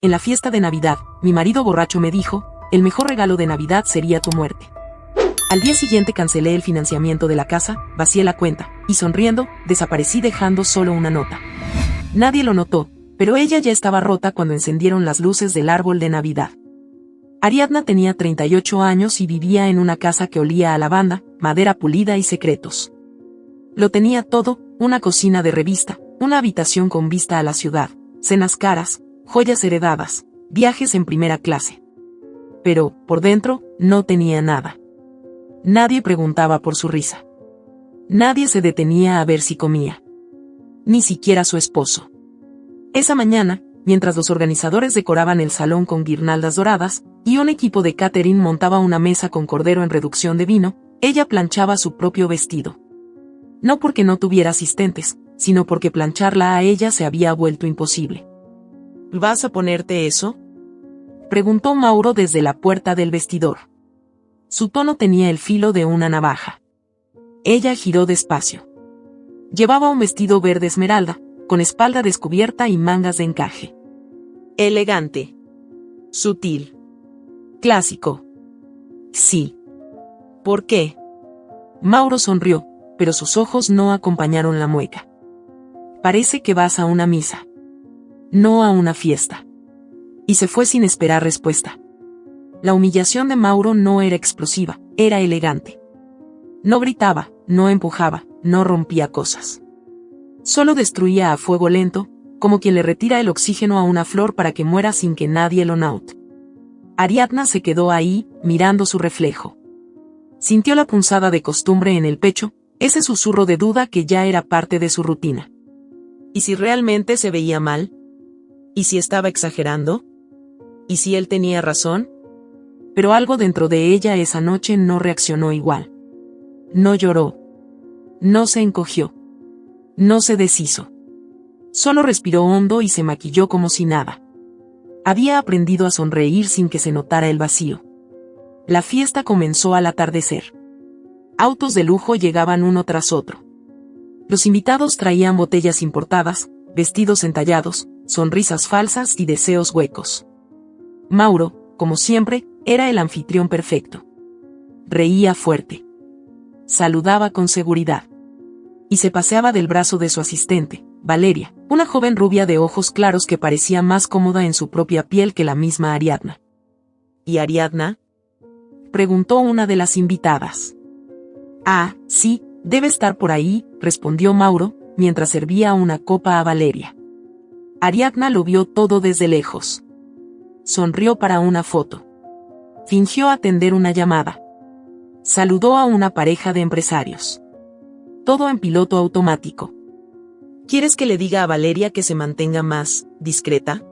en la fiesta de Navidad, mi marido borracho me dijo, el mejor regalo de Navidad sería tu muerte. Al día siguiente cancelé el financiamiento de la casa, vacié la cuenta, y sonriendo, desaparecí dejando solo una nota. Nadie lo notó, pero ella ya estaba rota cuando encendieron las luces del árbol de Navidad. Ariadna tenía 38 años y vivía en una casa que olía a lavanda, madera pulida y secretos. Lo tenía todo, una cocina de revista, una habitación con vista a la ciudad, cenas caras, joyas heredadas, viajes en primera clase. Pero, por dentro, no tenía nada. Nadie preguntaba por su risa. Nadie se detenía a ver si comía. Ni siquiera su esposo. Esa mañana, mientras los organizadores decoraban el salón con guirnaldas doradas, y un equipo de catering montaba una mesa con cordero en reducción de vino, ella planchaba su propio vestido. No porque no tuviera asistentes, sino porque plancharla a ella se había vuelto imposible. ¿Vas a ponerte eso?, preguntó Mauro desde la puerta del vestidor. Su tono tenía el filo de una navaja. Ella giró despacio. Llevaba un vestido verde esmeralda, con espalda descubierta y mangas de encaje. Elegante. Sutil. Clásico. Sí. ¿Por qué? Mauro sonrió, pero sus ojos no acompañaron la mueca. Parece que vas a una misa. No a una fiesta. Y se fue sin esperar respuesta. La humillación de Mauro no era explosiva, era elegante. No gritaba, no empujaba, no rompía cosas. Solo destruía a fuego lento, como quien le retira el oxígeno a una flor para que muera sin que nadie lo note. Ariadna se quedó ahí, mirando su reflejo. Sintió la punzada de costumbre en el pecho, ese susurro de duda que ya era parte de su rutina. ¿Y si realmente se veía mal? ¿Y si estaba exagerando? ¿Y si él tenía razón? Pero algo dentro de ella esa noche no reaccionó igual. No lloró. No se encogió. No se deshizo. Solo respiró hondo y se maquilló como si nada. Había aprendido a sonreír sin que se notara el vacío. La fiesta comenzó al atardecer. Autos de lujo llegaban uno tras otro. Los invitados traían botellas importadas, vestidos entallados, sonrisas falsas y deseos huecos. Mauro, como siempre, era el anfitrión perfecto. Reía fuerte. Saludaba con seguridad. Y se paseaba del brazo de su asistente, Valeria, una joven rubia de ojos claros que parecía más cómoda en su propia piel que la misma Ariadna. ¿Y Ariadna?, preguntó una de las invitadas. Ah, sí, debe estar por ahí, respondió Mauro, mientras servía una copa a Valeria. Ariadna lo vio todo desde lejos. Sonrió para una foto. Fingió atender una llamada. Saludó a una pareja de empresarios. Todo en piloto automático. ¿Quieres que le diga a Valeria que se mantenga más discreta?,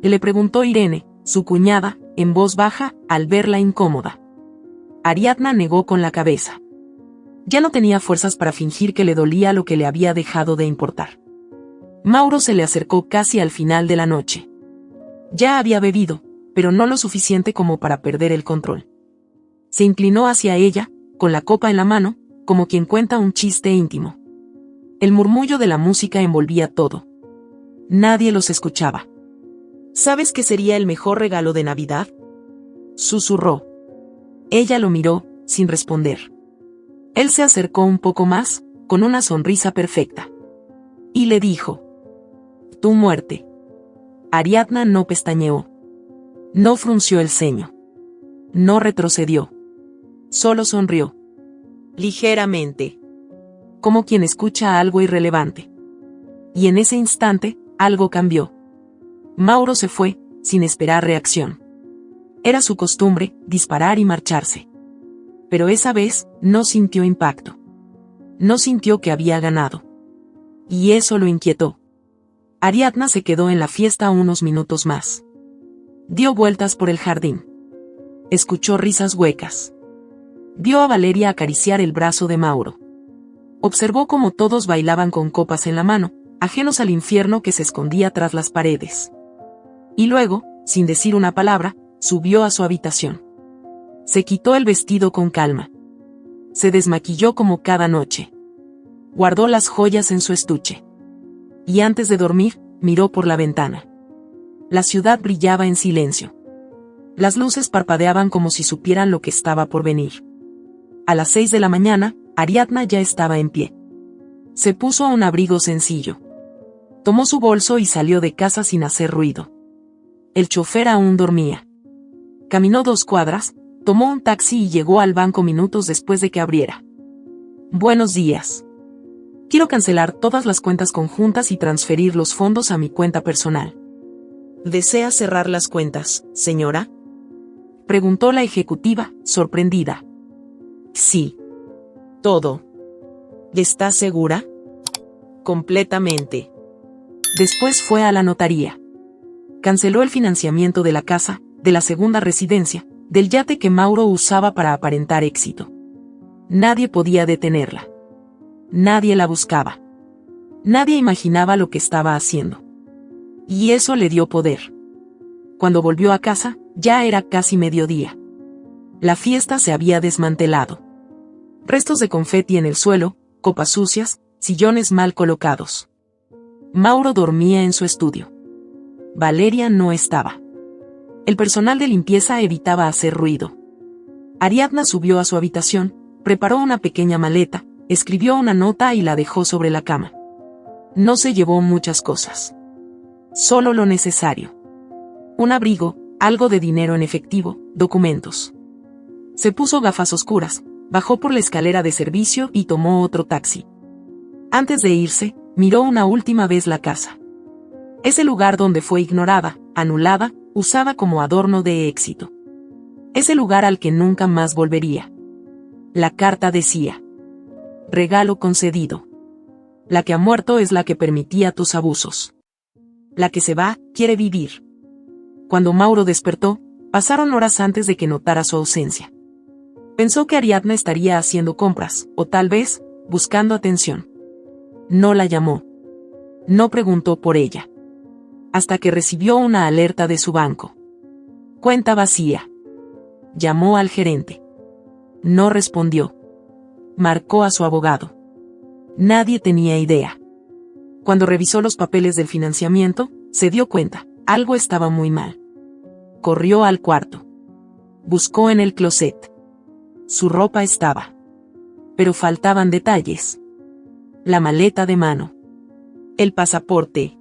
le preguntó Irene, su cuñada, en voz baja, al verla incómoda. Ariadna negó con la cabeza. Ya no tenía fuerzas para fingir que le dolía lo que le había dejado de importar. Mauro se le acercó casi al final de la noche. Ya había bebido, pero no lo suficiente como para perder el control. Se inclinó hacia ella, con la copa en la mano, como quien cuenta un chiste íntimo. El murmullo de la música envolvía todo. Nadie los escuchaba. ¿Sabes qué sería el mejor regalo de Navidad?, susurró. Ella lo miró, sin responder. Él se acercó un poco más, con una sonrisa perfecta. Y le dijo: tu muerte. Ariadna no pestañeó. No frunció el ceño. No retrocedió. Solo sonrió. Ligeramente. Como quien escucha algo irrelevante. Y en ese instante, algo cambió. Mauro se fue, sin esperar reacción. Era su costumbre, disparar y marcharse. Pero esa vez, no sintió impacto. No sintió que había ganado. Y eso lo inquietó. Ariadna se quedó en la fiesta unos minutos más. Dio vueltas por el jardín. Escuchó risas huecas. Vio a Valeria acariciar el brazo de Mauro. Observó cómo todos bailaban con copas en la mano, ajenos al infierno que se escondía tras las paredes. Y luego, sin decir una palabra, subió a su habitación. Se quitó el vestido con calma. Se desmaquilló como cada noche. Guardó las joyas en su estuche. Y antes de dormir, miró por la ventana. La ciudad brillaba en silencio. Las luces parpadeaban como si supieran lo que estaba por venir. A las 6 de la mañana, Ariadna ya estaba en pie. Se puso un abrigo sencillo. Tomó su bolso y salió de casa sin hacer ruido. El chofer aún dormía. Caminó 2 cuadras, tomó un taxi y llegó al banco minutos después de que abriera. Buenos días. Quiero cancelar todas las cuentas conjuntas y transferir los fondos a mi cuenta personal. ¿Desea cerrar las cuentas, señora?, preguntó la ejecutiva, sorprendida. Sí. Todo. ¿Está segura? Completamente. Después fue a la notaría. Canceló el financiamiento de la casa, de la segunda residencia, del yate que Mauro usaba para aparentar éxito. Nadie podía detenerla. Nadie la buscaba. Nadie imaginaba lo que estaba haciendo. Y eso le dio poder. Cuando volvió a casa, ya era casi mediodía. La fiesta se había desmantelado. Restos de confeti en el suelo, copas sucias, sillones mal colocados. Mauro dormía en su estudio. Valeria no estaba. El personal de limpieza evitaba hacer ruido. Ariadna subió a su habitación, preparó una pequeña maleta, escribió una nota y la dejó sobre la cama. No se llevó muchas cosas. Solo lo necesario. Un abrigo, algo de dinero en efectivo, documentos. Se puso gafas oscuras, bajó por la escalera de servicio y tomó otro taxi. Antes de irse, miró una última vez la casa. Ese lugar donde fue ignorada, anulada, usada como adorno de éxito. Ese lugar al que nunca más volvería. La carta decía: regalo concedido. La que ha muerto es la que permitía tus abusos. La que se va, quiere vivir. Cuando Mauro despertó, pasaron horas antes de que notara su ausencia. Pensó que Ariadna estaría haciendo compras, o tal vez, buscando atención. No la llamó. No preguntó por ella. Hasta que recibió una alerta de su banco. Cuenta vacía. Llamó al gerente. No respondió. Marcó a su abogado. Nadie tenía idea. Cuando revisó los papeles del financiamiento, se dio cuenta, algo estaba muy mal. Corrió al cuarto. Buscó en el closet. Su ropa estaba. Pero faltaban detalles. La maleta de mano. El pasaporte.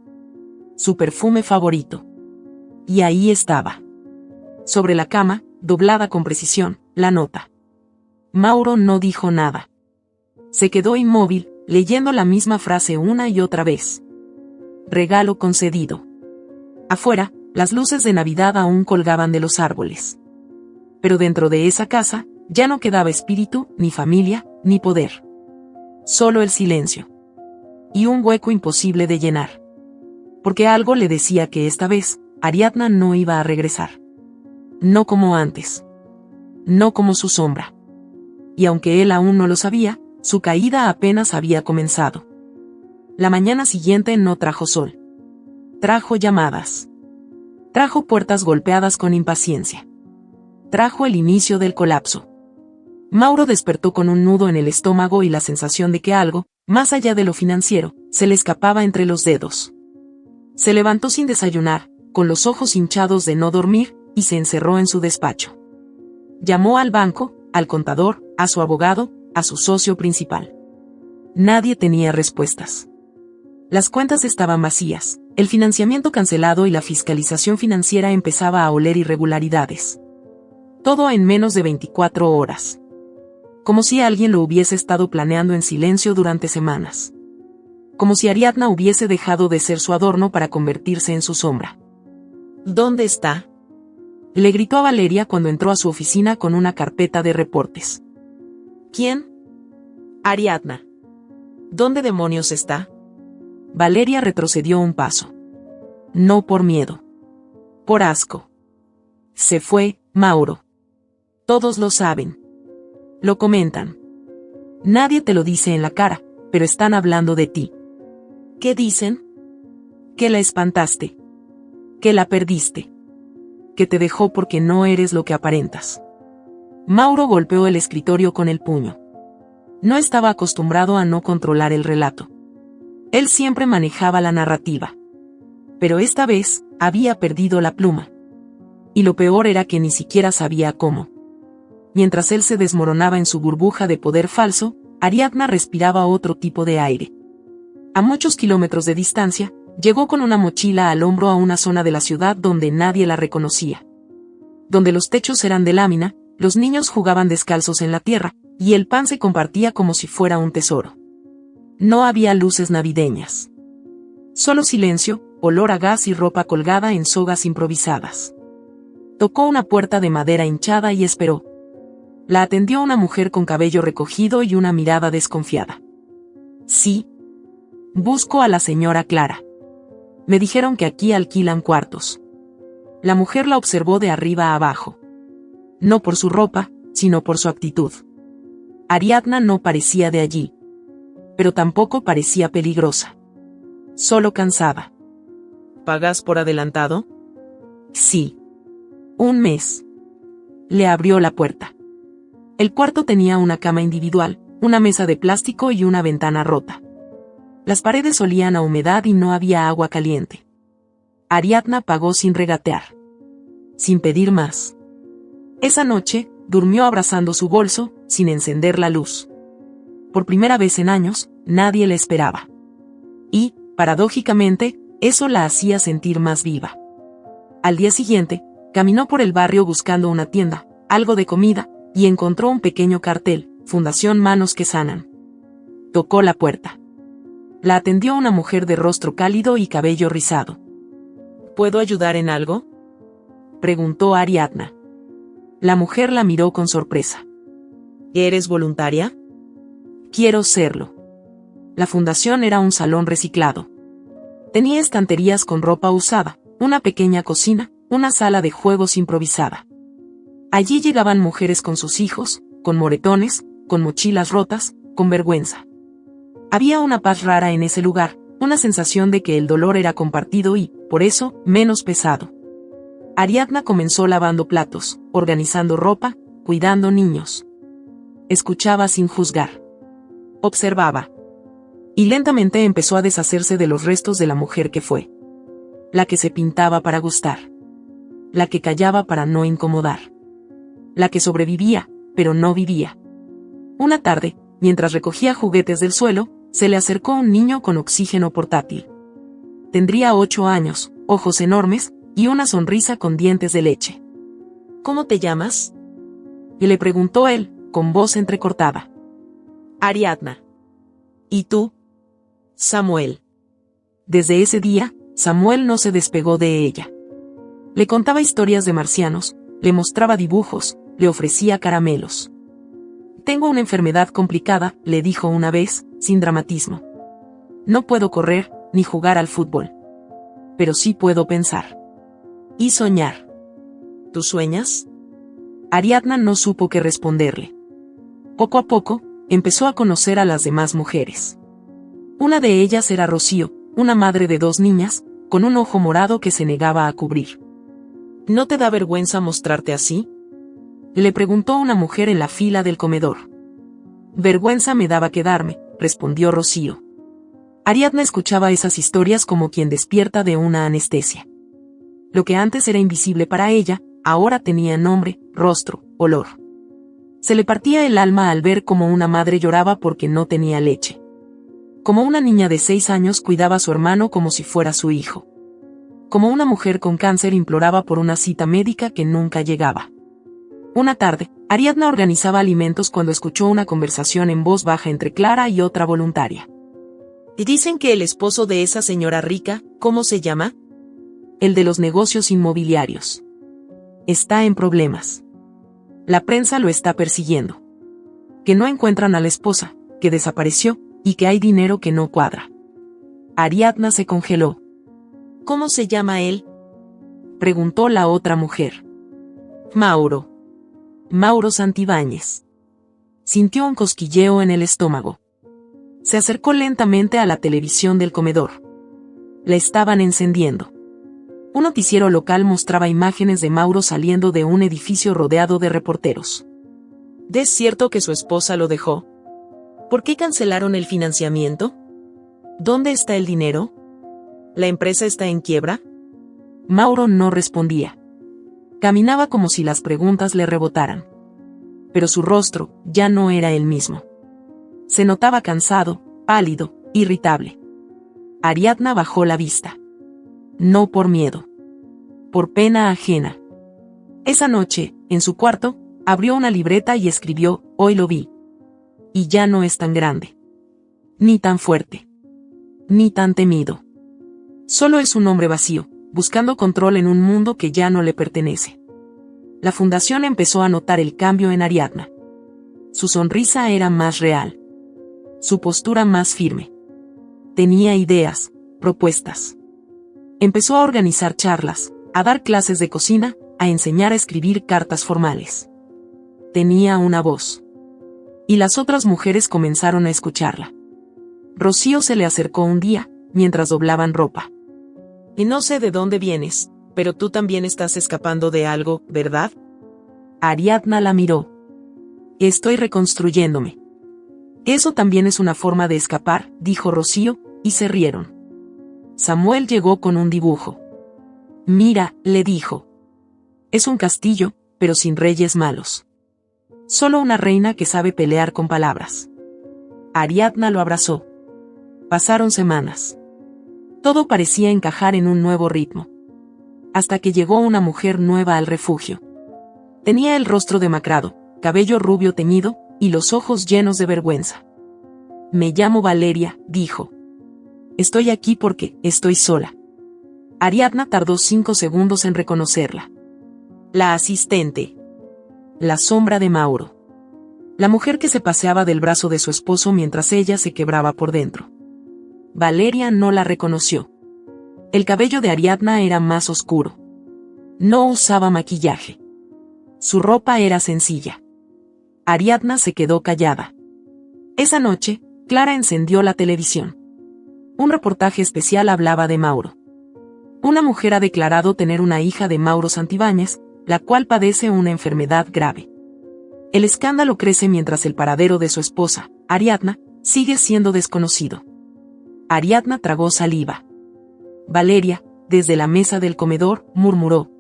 Su perfume favorito. Y ahí estaba. Sobre la cama, doblada con precisión, la nota. Mauro no dijo nada. Se quedó inmóvil, leyendo la misma frase una y otra vez. Regalo concedido. Afuera, las luces de Navidad aún colgaban de los árboles. Pero dentro de esa casa, ya no quedaba espíritu, ni familia, ni poder. Solo el silencio. Y un hueco imposible de llenar. Porque algo le decía que esta vez, Ariadna no iba a regresar. No como antes. No como su sombra. Y aunque él aún no lo sabía, su caída apenas había comenzado. La mañana siguiente no trajo sol. Trajo llamadas. Trajo puertas golpeadas con impaciencia. Trajo el inicio del colapso. Mauro despertó con un nudo en el estómago y la sensación de que algo, más allá de lo financiero, se le escapaba entre los dedos. Se levantó sin desayunar, con los ojos hinchados de no dormir, y se encerró en su despacho. Llamó al banco, al contador, a su abogado, a su socio principal. Nadie tenía respuestas. Las cuentas estaban vacías, el financiamiento cancelado y la fiscalización financiera empezaba a oler irregularidades. Todo en menos de 24 horas. Como si alguien lo hubiese estado planeando en silencio durante semanas. Como si Ariadna hubiese dejado de ser su adorno para convertirse en su sombra. ¿Dónde está?, le gritó a Valeria cuando entró a su oficina con una carpeta de reportes. ¿Quién? Ariadna. ¿Dónde demonios está? Valeria retrocedió un paso. No por miedo. Por asco. Se fue, Mauro. Todos lo saben. Lo comentan. Nadie te lo dice en la cara, pero están hablando de ti. ¿Qué dicen? Que la espantaste. Que la perdiste. Que te dejó porque no eres lo que aparentas. Mauro golpeó el escritorio con el puño. No estaba acostumbrado a no controlar el relato. Él siempre manejaba la narrativa. Pero esta vez, había perdido la pluma. Y lo peor era que ni siquiera sabía cómo. Mientras él se desmoronaba en su burbuja de poder falso, Ariadna respiraba otro tipo de aire. A muchos kilómetros de distancia, llegó con una mochila al hombro a una zona de la ciudad donde nadie la reconocía. Donde los techos eran de lámina, los niños jugaban descalzos en la tierra, y el pan se compartía como si fuera un tesoro. No había luces navideñas. Solo silencio, olor a gas y ropa colgada en sogas improvisadas. Tocó una puerta de madera hinchada y esperó. La atendió una mujer con cabello recogido y una mirada desconfiada. Sí. Busco a la señora Clara. Me dijeron que aquí alquilan cuartos. La mujer la observó de arriba a abajo. No por su ropa, sino por su actitud. Ariadna no parecía de allí. Pero tampoco parecía peligrosa. Solo cansada. ¿Pagas por adelantado? Sí. 1 mes. Le abrió la puerta. El cuarto tenía una cama individual, una mesa de plástico y una ventana rota. Las paredes olían a humedad y no había agua caliente. Ariadna pagó sin regatear. Sin pedir más. Esa noche, durmió abrazando su bolso, sin encender la luz. Por primera vez en años, nadie la esperaba. Y, paradójicamente, eso la hacía sentir más viva. Al día siguiente, caminó por el barrio buscando una tienda, algo de comida, y encontró un pequeño cartel, Fundación Manos que Sanan. Tocó la puerta. La atendió una mujer de rostro cálido y cabello rizado. ¿Puedo ayudar en algo?, preguntó Ariadna. La mujer la miró con sorpresa. ¿Eres voluntaria? Quiero serlo. La fundación era un salón reciclado. Tenía estanterías con ropa usada, una pequeña cocina, una sala de juegos improvisada. Allí llegaban mujeres con sus hijos, con moretones, con mochilas rotas, con vergüenza. Había una paz rara en ese lugar, una sensación de que el dolor era compartido y, por eso, menos pesado. Ariadna comenzó lavando platos, organizando ropa, cuidando niños. Escuchaba sin juzgar. Observaba. Y lentamente empezó a deshacerse de los restos de la mujer que fue. La que se pintaba para gustar. La que callaba para no incomodar. La que sobrevivía, pero no vivía. Una tarde, mientras recogía juguetes del suelo, se le acercó un niño con oxígeno portátil. Tendría 8 años, ojos enormes, y una sonrisa con dientes de leche. ¿Cómo te llamas?, le preguntó él, con voz entrecortada. Ariadna. ¿Y tú? Samuel. Desde ese día, Samuel no se despegó de ella. Le contaba historias de marcianos, le mostraba dibujos, le ofrecía caramelos. Tengo una enfermedad complicada, le dijo una vez, sin dramatismo. No puedo correr, ni jugar al fútbol. Pero sí puedo pensar. Y soñar. ¿Tú sueñas? Ariadna no supo qué responderle. Poco a poco, empezó a conocer a las demás mujeres. Una de ellas era Rocío, una madre de 2 niñas, con un ojo morado que se negaba a cubrir. ¿No te da vergüenza mostrarte así?, le preguntó una mujer en la fila del comedor. Vergüenza me daba quedarme, respondió Rocío. Ariadna escuchaba esas historias como quien despierta de una anestesia. Lo que antes era invisible para ella, ahora tenía nombre, rostro, olor. Se le partía el alma al ver cómo una madre lloraba porque no tenía leche. Como una niña de 6 años cuidaba a su hermano como si fuera su hijo. Como una mujer con cáncer imploraba por una cita médica que nunca llegaba. Una tarde, Ariadna organizaba alimentos cuando escuchó una conversación en voz baja entre Clara y otra voluntaria. Y dicen que el esposo de esa señora rica, ¿cómo se llama? El de los negocios inmobiliarios. Está en problemas. La prensa lo está persiguiendo. Que no encuentran a la esposa, que desapareció, y que hay dinero que no cuadra. Ariadna se congeló. ¿Cómo se llama él?, preguntó la otra mujer. Mauro. Mauro Santibáñez. Sintió un cosquilleo en el estómago. Se acercó lentamente a la televisión del comedor. La estaban encendiendo. Un noticiero local mostraba imágenes de Mauro saliendo de un edificio rodeado de reporteros. ¿Es cierto que su esposa lo dejó? ¿Por qué cancelaron el financiamiento? ¿Dónde está el dinero? ¿La empresa está en quiebra? Mauro no respondía. Caminaba como si las preguntas le rebotaran. Pero su rostro ya no era el mismo. Se notaba cansado, pálido, irritable. Ariadna bajó la vista. No por miedo. Por pena ajena. Esa noche, en su cuarto, abrió una libreta y escribió: hoy lo vi. Y ya no es tan grande. Ni tan fuerte. Ni tan temido. Solo es un hombre vacío, buscando control en un mundo que ya no le pertenece. La fundación empezó a notar el cambio en Ariadna. Su sonrisa era más real. Su postura más firme. Tenía ideas, propuestas. Empezó a organizar charlas, a dar clases de cocina, a enseñar a escribir cartas formales. Tenía una voz. Y las otras mujeres comenzaron a escucharla. Rocío se le acercó un día, mientras doblaban ropa. Y no sé de dónde vienes, pero tú también estás escapando de algo, ¿verdad? Ariadna la miró. Estoy reconstruyéndome. Eso también es una forma de escapar, dijo Rocío, y se rieron. Samuel llegó con un dibujo. Mira, le dijo. Es un castillo, pero sin reyes malos. Solo una reina que sabe pelear con palabras. Ariadna lo abrazó. Pasaron semanas. Todo parecía encajar en un nuevo ritmo. Hasta que llegó una mujer nueva al refugio. Tenía el rostro demacrado, cabello rubio teñido, y los ojos llenos de vergüenza. Me llamo Valeria, dijo. Estoy aquí porque estoy sola. Ariadna tardó 5 segundos en reconocerla. La asistente. La sombra de Mauro. La mujer que se paseaba del brazo de su esposo mientras ella se quebraba por dentro. Valeria no la reconoció. El cabello de Ariadna era más oscuro. No usaba maquillaje. Su ropa era sencilla. Ariadna se quedó callada. Esa noche, Clara encendió la televisión. Un reportaje especial hablaba de Mauro. Una mujer ha declarado tener una hija de Mauro Santibáñez, la cual padece una enfermedad grave. El escándalo crece mientras el paradero de su esposa, Ariadna, sigue siendo desconocido. Ariadna tragó saliva. Valeria, desde la mesa del comedor, murmuró.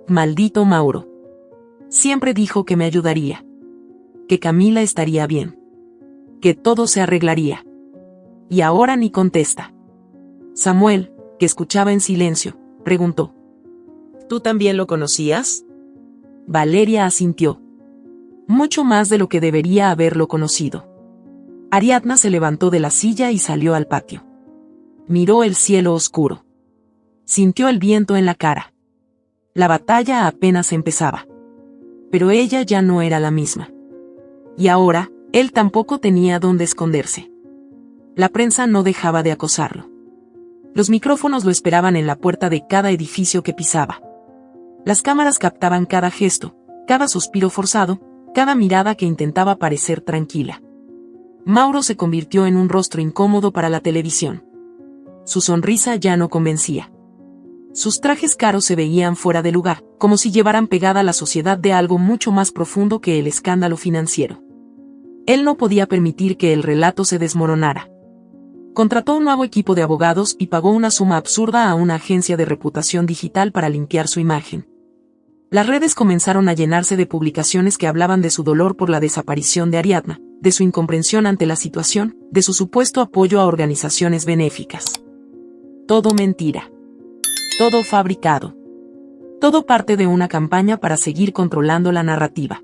Maldito Mauro. Siempre dijo que me ayudaría. Que Camila estaría bien. Que todo se arreglaría. Y ahora ni contesta. Samuel, que escuchaba en silencio, preguntó. ¿Tú también lo conocías? Valeria asintió. Mucho más de lo que debería haberlo conocido. Ariadna se levantó de la silla y salió al patio. Miró el cielo oscuro. Sintió el viento en la cara. La batalla apenas empezaba. Pero ella ya no era la misma. Y ahora, él tampoco tenía dónde esconderse. La prensa no dejaba de acosarlo. Los micrófonos lo esperaban en la puerta de cada edificio que pisaba. Las cámaras captaban cada gesto, cada suspiro forzado, cada mirada que intentaba parecer tranquila. Mauro se convirtió en un rostro incómodo para la televisión. Su sonrisa ya no convencía. Sus trajes caros se veían fuera de lugar, como si llevaran pegada a la sociedad de algo mucho más profundo que el escándalo financiero. Él no podía permitir que el relato se desmoronara. Contrató un nuevo equipo de abogados y pagó una suma absurda a una agencia de reputación digital para limpiar su imagen. Las redes comenzaron a llenarse de publicaciones que hablaban de su dolor por la desaparición de Ariadna, de su incomprensión ante la situación, de su supuesto apoyo a organizaciones benéficas. Todo mentira. Todo fabricado. Todo parte de una campaña para seguir controlando la narrativa.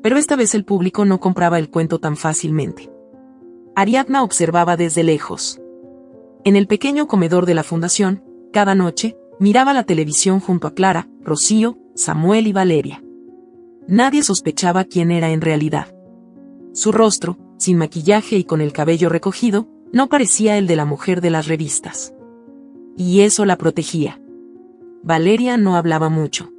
Pero esta vez el público no compraba el cuento tan fácilmente. Ariadna observaba desde lejos. En el pequeño comedor de la fundación, cada noche, miraba la televisión junto a Clara, Rocío, Samuel y Valeria. Nadie sospechaba quién era en realidad. Su rostro, sin maquillaje y con el cabello recogido, no parecía el de la mujer de las revistas. Y eso la protegía. Valeria no hablaba mucho.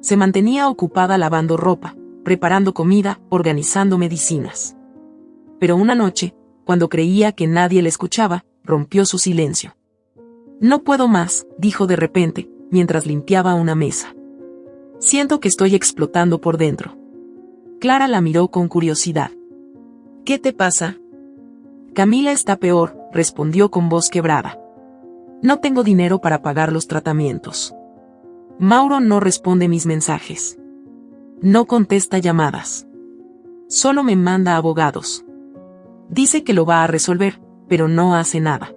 Se mantenía ocupada lavando ropa, preparando comida, organizando medicinas. Pero una noche, cuando creía que nadie le escuchaba, rompió su silencio. No puedo más, dijo de repente, mientras limpiaba una mesa. Siento que estoy explotando por dentro. Clara la miró con curiosidad. ¿Qué te pasa? Camila está peor, respondió con voz quebrada. No tengo dinero para pagar los tratamientos. Mauro no responde mis mensajes. No contesta llamadas. Solo me manda abogados. Dice que lo va a resolver, pero no hace nada.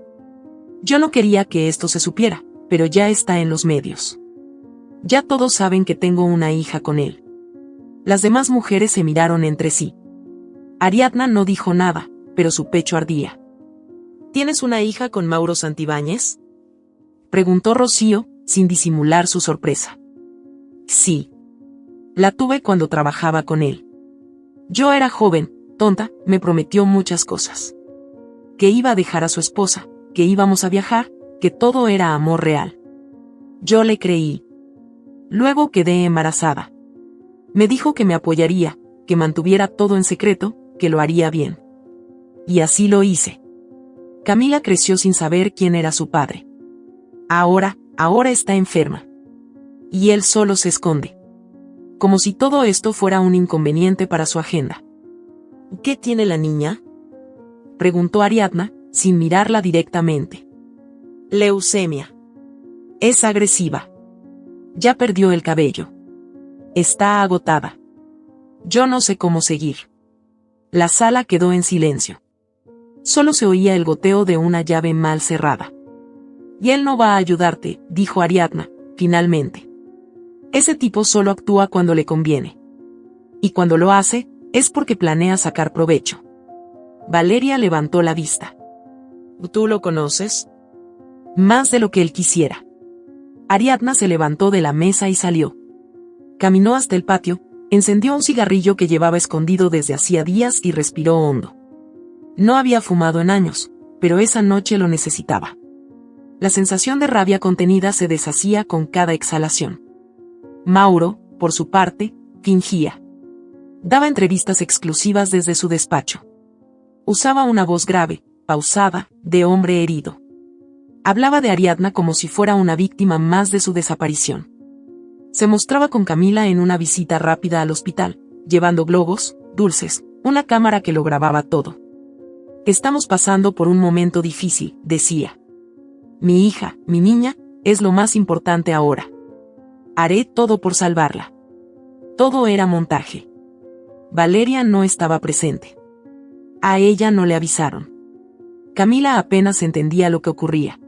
Yo no quería que esto se supiera, pero ya está en los medios. Ya todos saben que tengo una hija con él. Las demás mujeres se miraron entre sí. Ariadna no dijo nada, pero su pecho ardía. ¿Tienes una hija con Mauro Santibáñez? Preguntó Rocío, sin disimular su sorpresa. Sí. La tuve cuando trabajaba con él. Yo era joven, tonta, me prometió muchas cosas. Que iba a dejar a su esposa, que íbamos a viajar, que todo era amor real. Yo le creí. Luego quedé embarazada. Me dijo que me apoyaría, que mantuviera todo en secreto, que lo haría bien. Y así lo hice. Camila creció sin saber quién era su padre. Ahora está enferma. Y él solo se esconde. Como si todo esto fuera un inconveniente para su agenda. ¿Qué tiene la niña? Preguntó Ariadna, sin mirarla directamente. Leucemia. Es agresiva. Ya perdió el cabello. Está agotada. Yo no sé cómo seguir. La sala quedó en silencio. Solo se oía el goteo de una llave mal cerrada. Y él no va a ayudarte, dijo Ariadna, finalmente. Ese tipo solo actúa cuando le conviene. Y cuando lo hace, es porque planea sacar provecho. Valeria levantó la vista. ¿Tú lo conoces? Más de lo que él quisiera. Ariadna se levantó de la mesa y salió. Caminó hasta el patio, encendió un cigarrillo que llevaba escondido desde hacía días y respiró hondo. No había fumado en años, pero esa noche lo necesitaba. La sensación de rabia contenida se deshacía con cada exhalación. Mauro, por su parte, fingía. Daba entrevistas exclusivas desde su despacho. Usaba una voz grave, pausada, de hombre herido. Hablaba de Ariadna como si fuera una víctima más de su desaparición. Se mostraba con Camila en una visita rápida al hospital, llevando globos, dulces, una cámara que lo grababa todo. Estamos pasando por un momento difícil, decía. Mi hija, mi niña, es lo más importante ahora. Haré todo por salvarla. Todo era montaje. Valeria no estaba presente. A ella no le avisaron. Camila apenas entendía lo que ocurría.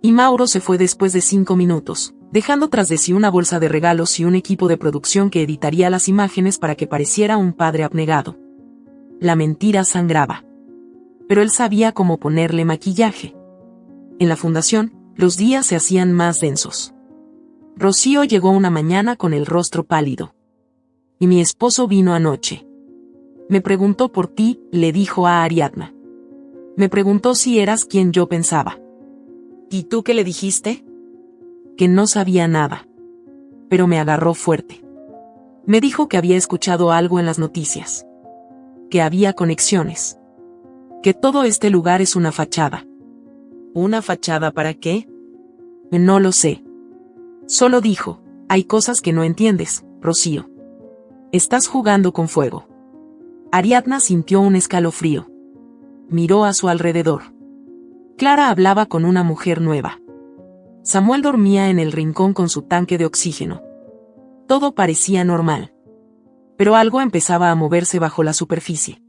Y Mauro se fue después de 5 minutos, dejando tras de sí una bolsa de regalos y un equipo de producción que editaría las imágenes para que pareciera un padre abnegado. La mentira sangraba. Pero él sabía cómo ponerle maquillaje. En la fundación, los días se hacían más densos. Rocío llegó una mañana con el rostro pálido. Y mi esposo vino anoche. Me preguntó por ti, le dijo a Ariadna. Me preguntó si eras quien yo pensaba. ¿Y tú qué le dijiste? Que no sabía nada. Pero me agarró fuerte. Me dijo que había escuchado algo en las noticias. Que había conexiones. Que todo este lugar es una fachada. ¿Una fachada para qué? No lo sé. Solo dijo, hay cosas que no entiendes, Rocío. Estás jugando con fuego. Ariadna sintió un escalofrío. Miró a su alrededor. Clara hablaba con una mujer nueva. Samuel dormía en el rincón con su tanque de oxígeno. Todo parecía normal. Pero algo empezaba a moverse bajo la superficie.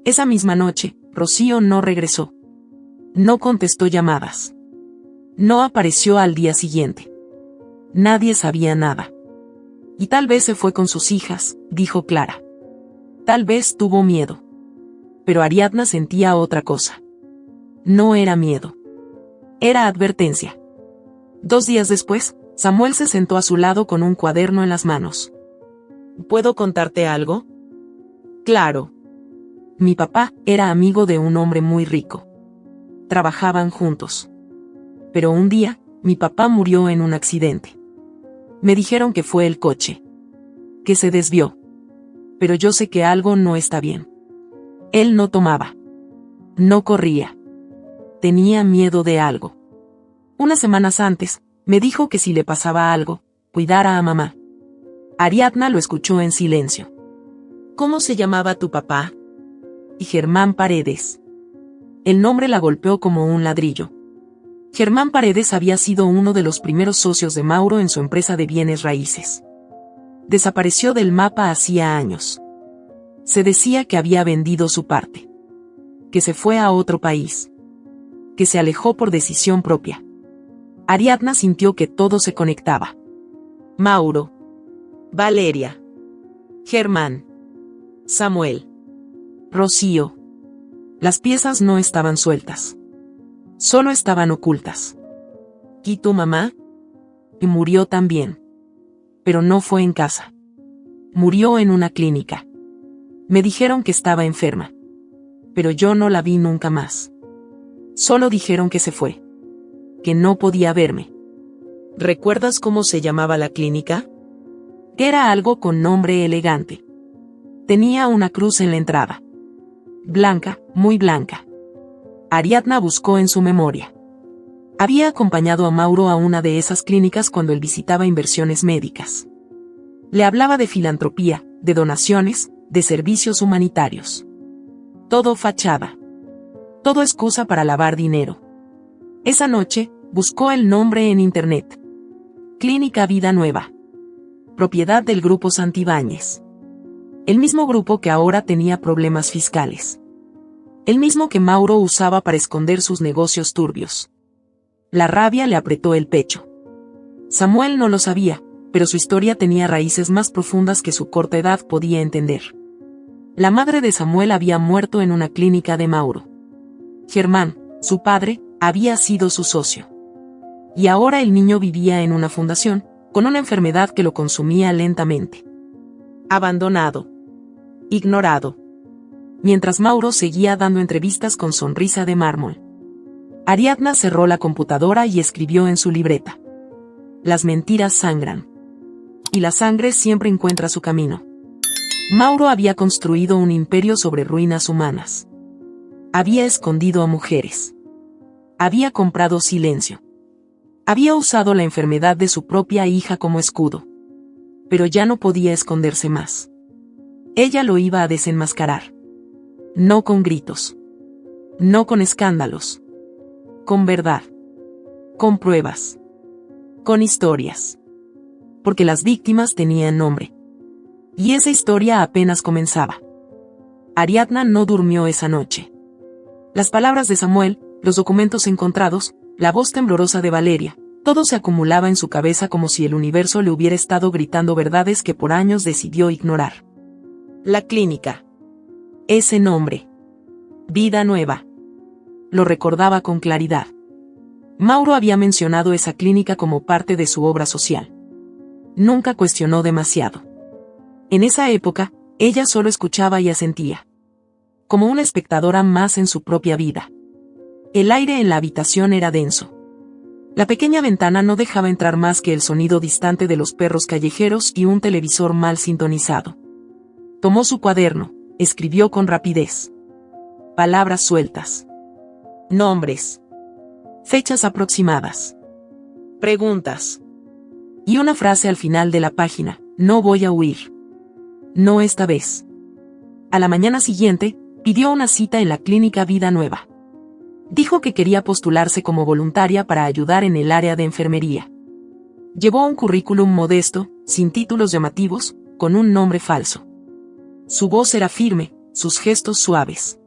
Esa misma noche, Rocío no regresó. No contestó llamadas. No apareció al día siguiente. Nadie sabía nada. Y tal vez se fue con sus hijas, dijo Clara. Tal vez tuvo miedo. Pero Ariadna sentía otra cosa. No era miedo. Era advertencia. 2 días después, Samuel se sentó a su lado con un cuaderno en las manos. ¿Puedo contarte algo? Claro. Mi papá era amigo de un hombre muy rico. Trabajaban juntos. Pero un día, mi papá murió en un accidente. Me dijeron que fue el coche. Que se desvió. Pero yo sé que algo no está bien. Él no tomaba. No corría. Tenía miedo de algo. Unas semanas antes, me dijo que si le pasaba algo, cuidara a mamá. Ariadna lo escuchó en silencio. ¿Cómo se llamaba tu papá? Y Germán Paredes. El nombre la golpeó como un ladrillo. Germán Paredes había sido uno de los primeros socios de Mauro en su empresa de bienes raíces. Desapareció del mapa hacía años. Se decía que había vendido su parte. Que se fue a otro país. Que se alejó por decisión propia. Ariadna sintió que todo se conectaba. Mauro. Valeria. Germán. Samuel. Rocío. Las piezas no estaban sueltas. Solo estaban ocultas. ¿Y tu mamá? Y murió también. Pero no fue en casa. Murió en una clínica. Me dijeron que estaba enferma. Pero yo no la vi nunca más. Solo dijeron que se fue. Que no podía verme. ¿Recuerdas cómo se llamaba la clínica? Era algo con nombre elegante. Tenía una cruz en la entrada. Blanca, muy blanca. Ariadna buscó en su memoria. Había acompañado a Mauro a una de esas clínicas cuando él visitaba inversiones médicas. Le hablaba de filantropía, de donaciones, de servicios humanitarios. Todo fachada. Todo excusa para lavar dinero. Esa noche, buscó el nombre en internet. Clínica Vida Nueva. Propiedad del Grupo Santibáñez. El mismo grupo que ahora tenía problemas fiscales. El mismo que Mauro usaba para esconder sus negocios turbios. La rabia le apretó el pecho. Samuel no lo sabía, pero su historia tenía raíces más profundas que su corta edad podía entender. La madre de Samuel había muerto en una clínica de Mauro. Germán, su padre, había sido su socio. Y ahora el niño vivía en una fundación, con una enfermedad que lo consumía lentamente. Abandonado. Ignorado. Mientras Mauro seguía dando entrevistas con sonrisa de mármol. Ariadna cerró la computadora y escribió en su libreta. Las mentiras sangran. Y la sangre siempre encuentra su camino. Mauro había construido un imperio sobre ruinas humanas. Había escondido a mujeres. Había comprado silencio. Había usado la enfermedad de su propia hija como escudo. Pero ya no podía esconderse más. Ella lo iba a desenmascarar. No con gritos. No con escándalos. Con verdad. Con pruebas. Con historias. Porque las víctimas tenían nombre. Y esa historia apenas comenzaba. Ariadna no durmió esa noche. Las palabras de Samuel, los documentos encontrados, la voz temblorosa de Valeria, todo se acumulaba en su cabeza como si el universo le hubiera estado gritando verdades que por años decidió ignorar. La clínica. Ese nombre. Vida Nueva. Lo recordaba con claridad. Mauro había mencionado esa clínica como parte de su obra social. Nunca cuestionó demasiado. En esa época, ella solo escuchaba y asentía. Como una espectadora más en su propia vida. El aire en la habitación era denso. La pequeña ventana no dejaba entrar más que el sonido distante de los perros callejeros y un televisor mal sintonizado. Tomó su cuaderno, escribió con rapidez. Palabras sueltas. Nombres. Fechas aproximadas. Preguntas. Y una frase al final de la página, no voy a huir. No esta vez. A la mañana siguiente, pidió una cita en la clínica Vida Nueva. Dijo que quería postularse como voluntaria para ayudar en el área de enfermería. Llevó un currículum modesto, sin títulos llamativos, con un nombre falso. Su voz era firme, sus gestos suaves.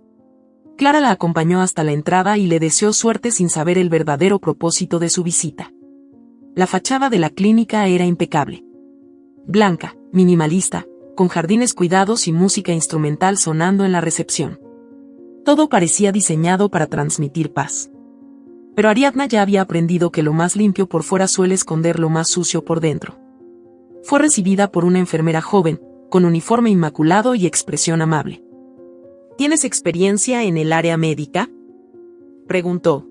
Clara la acompañó hasta la entrada y le deseó suerte sin saber el verdadero propósito de su visita. La fachada de la clínica era impecable. Blanca, minimalista, con jardines cuidados y música instrumental sonando en la recepción. Todo parecía diseñado para transmitir paz. Pero Ariadna ya había aprendido que lo más limpio por fuera suele esconder lo más sucio por dentro. Fue recibida por una enfermera joven, con uniforme inmaculado y expresión amable. ¿Tienes experiencia en el área médica?, preguntó.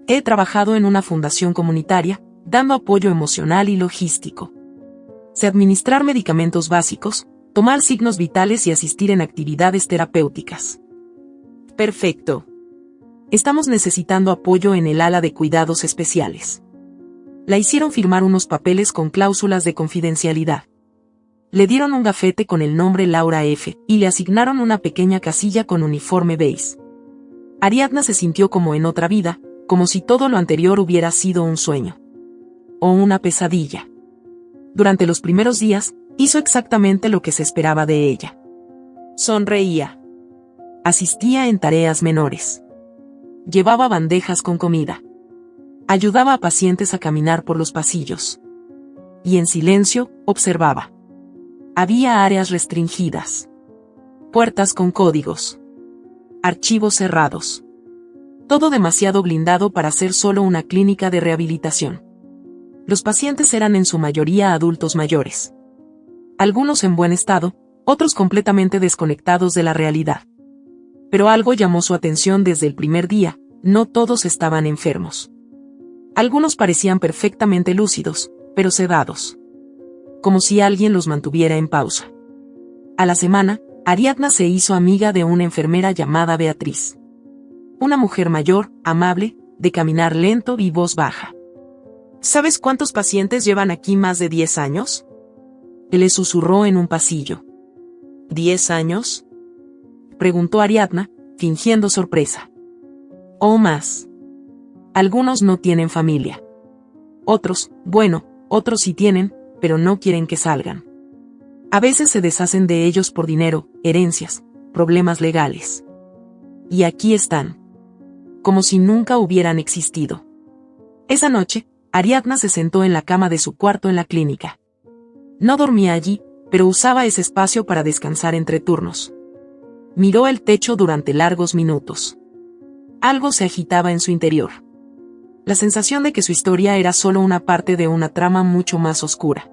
He trabajado en una fundación comunitaria, dando apoyo emocional y logístico. Sé administrar medicamentos básicos, tomar signos vitales y asistir en actividades terapéuticas. Perfecto. Estamos necesitando apoyo en el ala de cuidados especiales. La hicieron firmar unos papeles con cláusulas de confidencialidad. Le dieron un gafete con el nombre Laura F. y le asignaron una pequeña casilla con uniforme beige. Ariadna se sintió como en otra vida, como si todo lo anterior hubiera sido un sueño. O una pesadilla. Durante los primeros días, hizo exactamente lo que se esperaba de ella. Sonreía. Asistía en tareas menores. Llevaba bandejas con comida. Ayudaba a pacientes a caminar por los pasillos. Y en silencio, observaba. Había áreas restringidas. Puertas con códigos. Archivos cerrados. Todo demasiado blindado para ser solo una clínica de rehabilitación. Los pacientes eran en su mayoría adultos mayores. Algunos en buen estado, otros completamente desconectados de la realidad. Pero algo llamó su atención desde el primer día: no todos estaban enfermos. Algunos parecían perfectamente lúcidos, pero sedados. Como si alguien los mantuviera en pausa. A la semana, Ariadna se hizo amiga de una enfermera llamada Beatriz. Una mujer mayor, amable, de caminar lento y voz baja. ¿Sabes cuántos pacientes llevan aquí más de 10 años? Le susurró en un pasillo. ¿10 años? Preguntó Ariadna, fingiendo sorpresa. ¿O más? Algunos no tienen familia. Otros, bueno, otros sí tienen, pero no quieren que salgan. A veces se deshacen de ellos por dinero, herencias, problemas legales. Y aquí están. Como si nunca hubieran existido. Esa noche, Ariadna se sentó en la cama de su cuarto en la clínica. No dormía allí, pero usaba ese espacio para descansar entre turnos. Miró el techo durante largos minutos. Algo se agitaba en su interior. La sensación de que su historia era solo una parte de una trama mucho más oscura.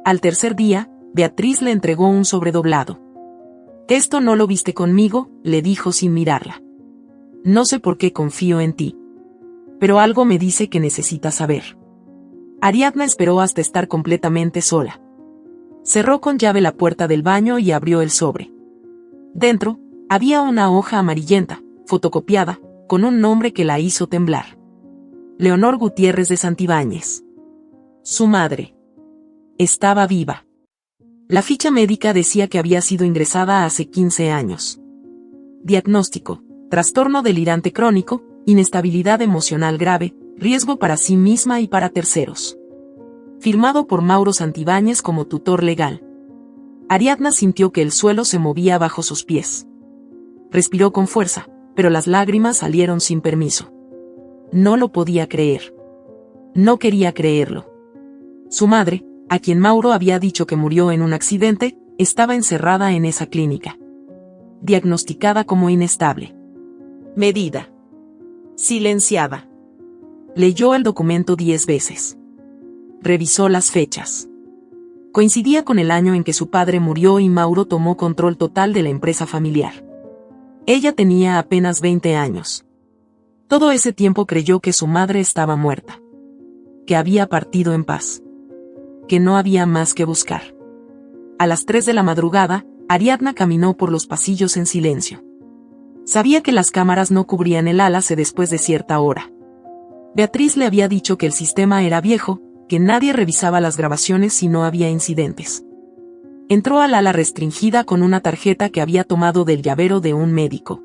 Al tercer día, Beatriz le entregó un sobredoblado. «Esto no lo viste conmigo», le dijo sin mirarla. «No sé por qué confío en ti. Pero algo me dice que necesitas saber». Ariadna esperó hasta estar completamente sola. Cerró con llave la puerta del baño y abrió el sobre. Dentro, había una hoja amarillenta, fotocopiada, con un nombre que la hizo temblar. Leonor Gutiérrez de Santibáñez. Su madre. Estaba viva. La ficha médica decía que había sido ingresada hace 15 años. Diagnóstico: trastorno delirante crónico, inestabilidad emocional grave, riesgo para sí misma y para terceros. Firmado por Mauro Santibáñez como tutor legal. Ariadna sintió que el suelo se movía bajo sus pies. Respiró con fuerza, pero las lágrimas salieron sin permiso. No lo podía creer. No quería creerlo. Su madre, a quien Mauro había dicho que murió en un accidente, estaba encerrada en esa clínica. Diagnosticada como inestable. Medida. Silenciada. Leyó el documento 10 veces. Revisó las fechas. Coincidía con el año en que su padre murió y Mauro tomó control total de la empresa familiar. Ella tenía apenas 20 años. Todo ese tiempo creyó que su madre estaba muerta. Que había partido en paz. Que no había más que buscar. A las 3 de la madrugada, Ariadna caminó por los pasillos en silencio. Sabía que las cámaras no cubrían el álace después de cierta hora. Beatriz le había dicho que el sistema era viejo, que nadie revisaba las grabaciones si no había incidentes. Entró al ala restringida con una tarjeta que había tomado del llavero de un médico.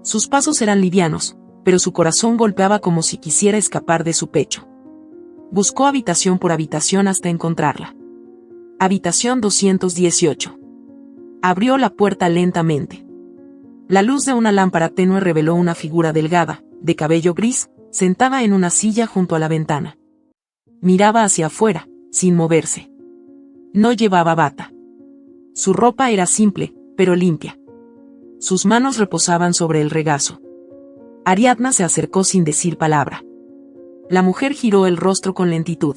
Sus pasos eran livianos, pero su corazón golpeaba como si quisiera escapar de su pecho. Buscó habitación por habitación hasta encontrarla. Habitación 218. Abrió la puerta lentamente. La luz de una lámpara tenue reveló una figura delgada, de cabello gris, sentada en una silla junto a la ventana. Miraba hacia afuera, sin moverse. No llevaba bata. Su ropa era simple, pero limpia. Sus manos reposaban sobre el regazo. Ariadna se acercó sin decir palabra. La mujer giró el rostro con lentitud.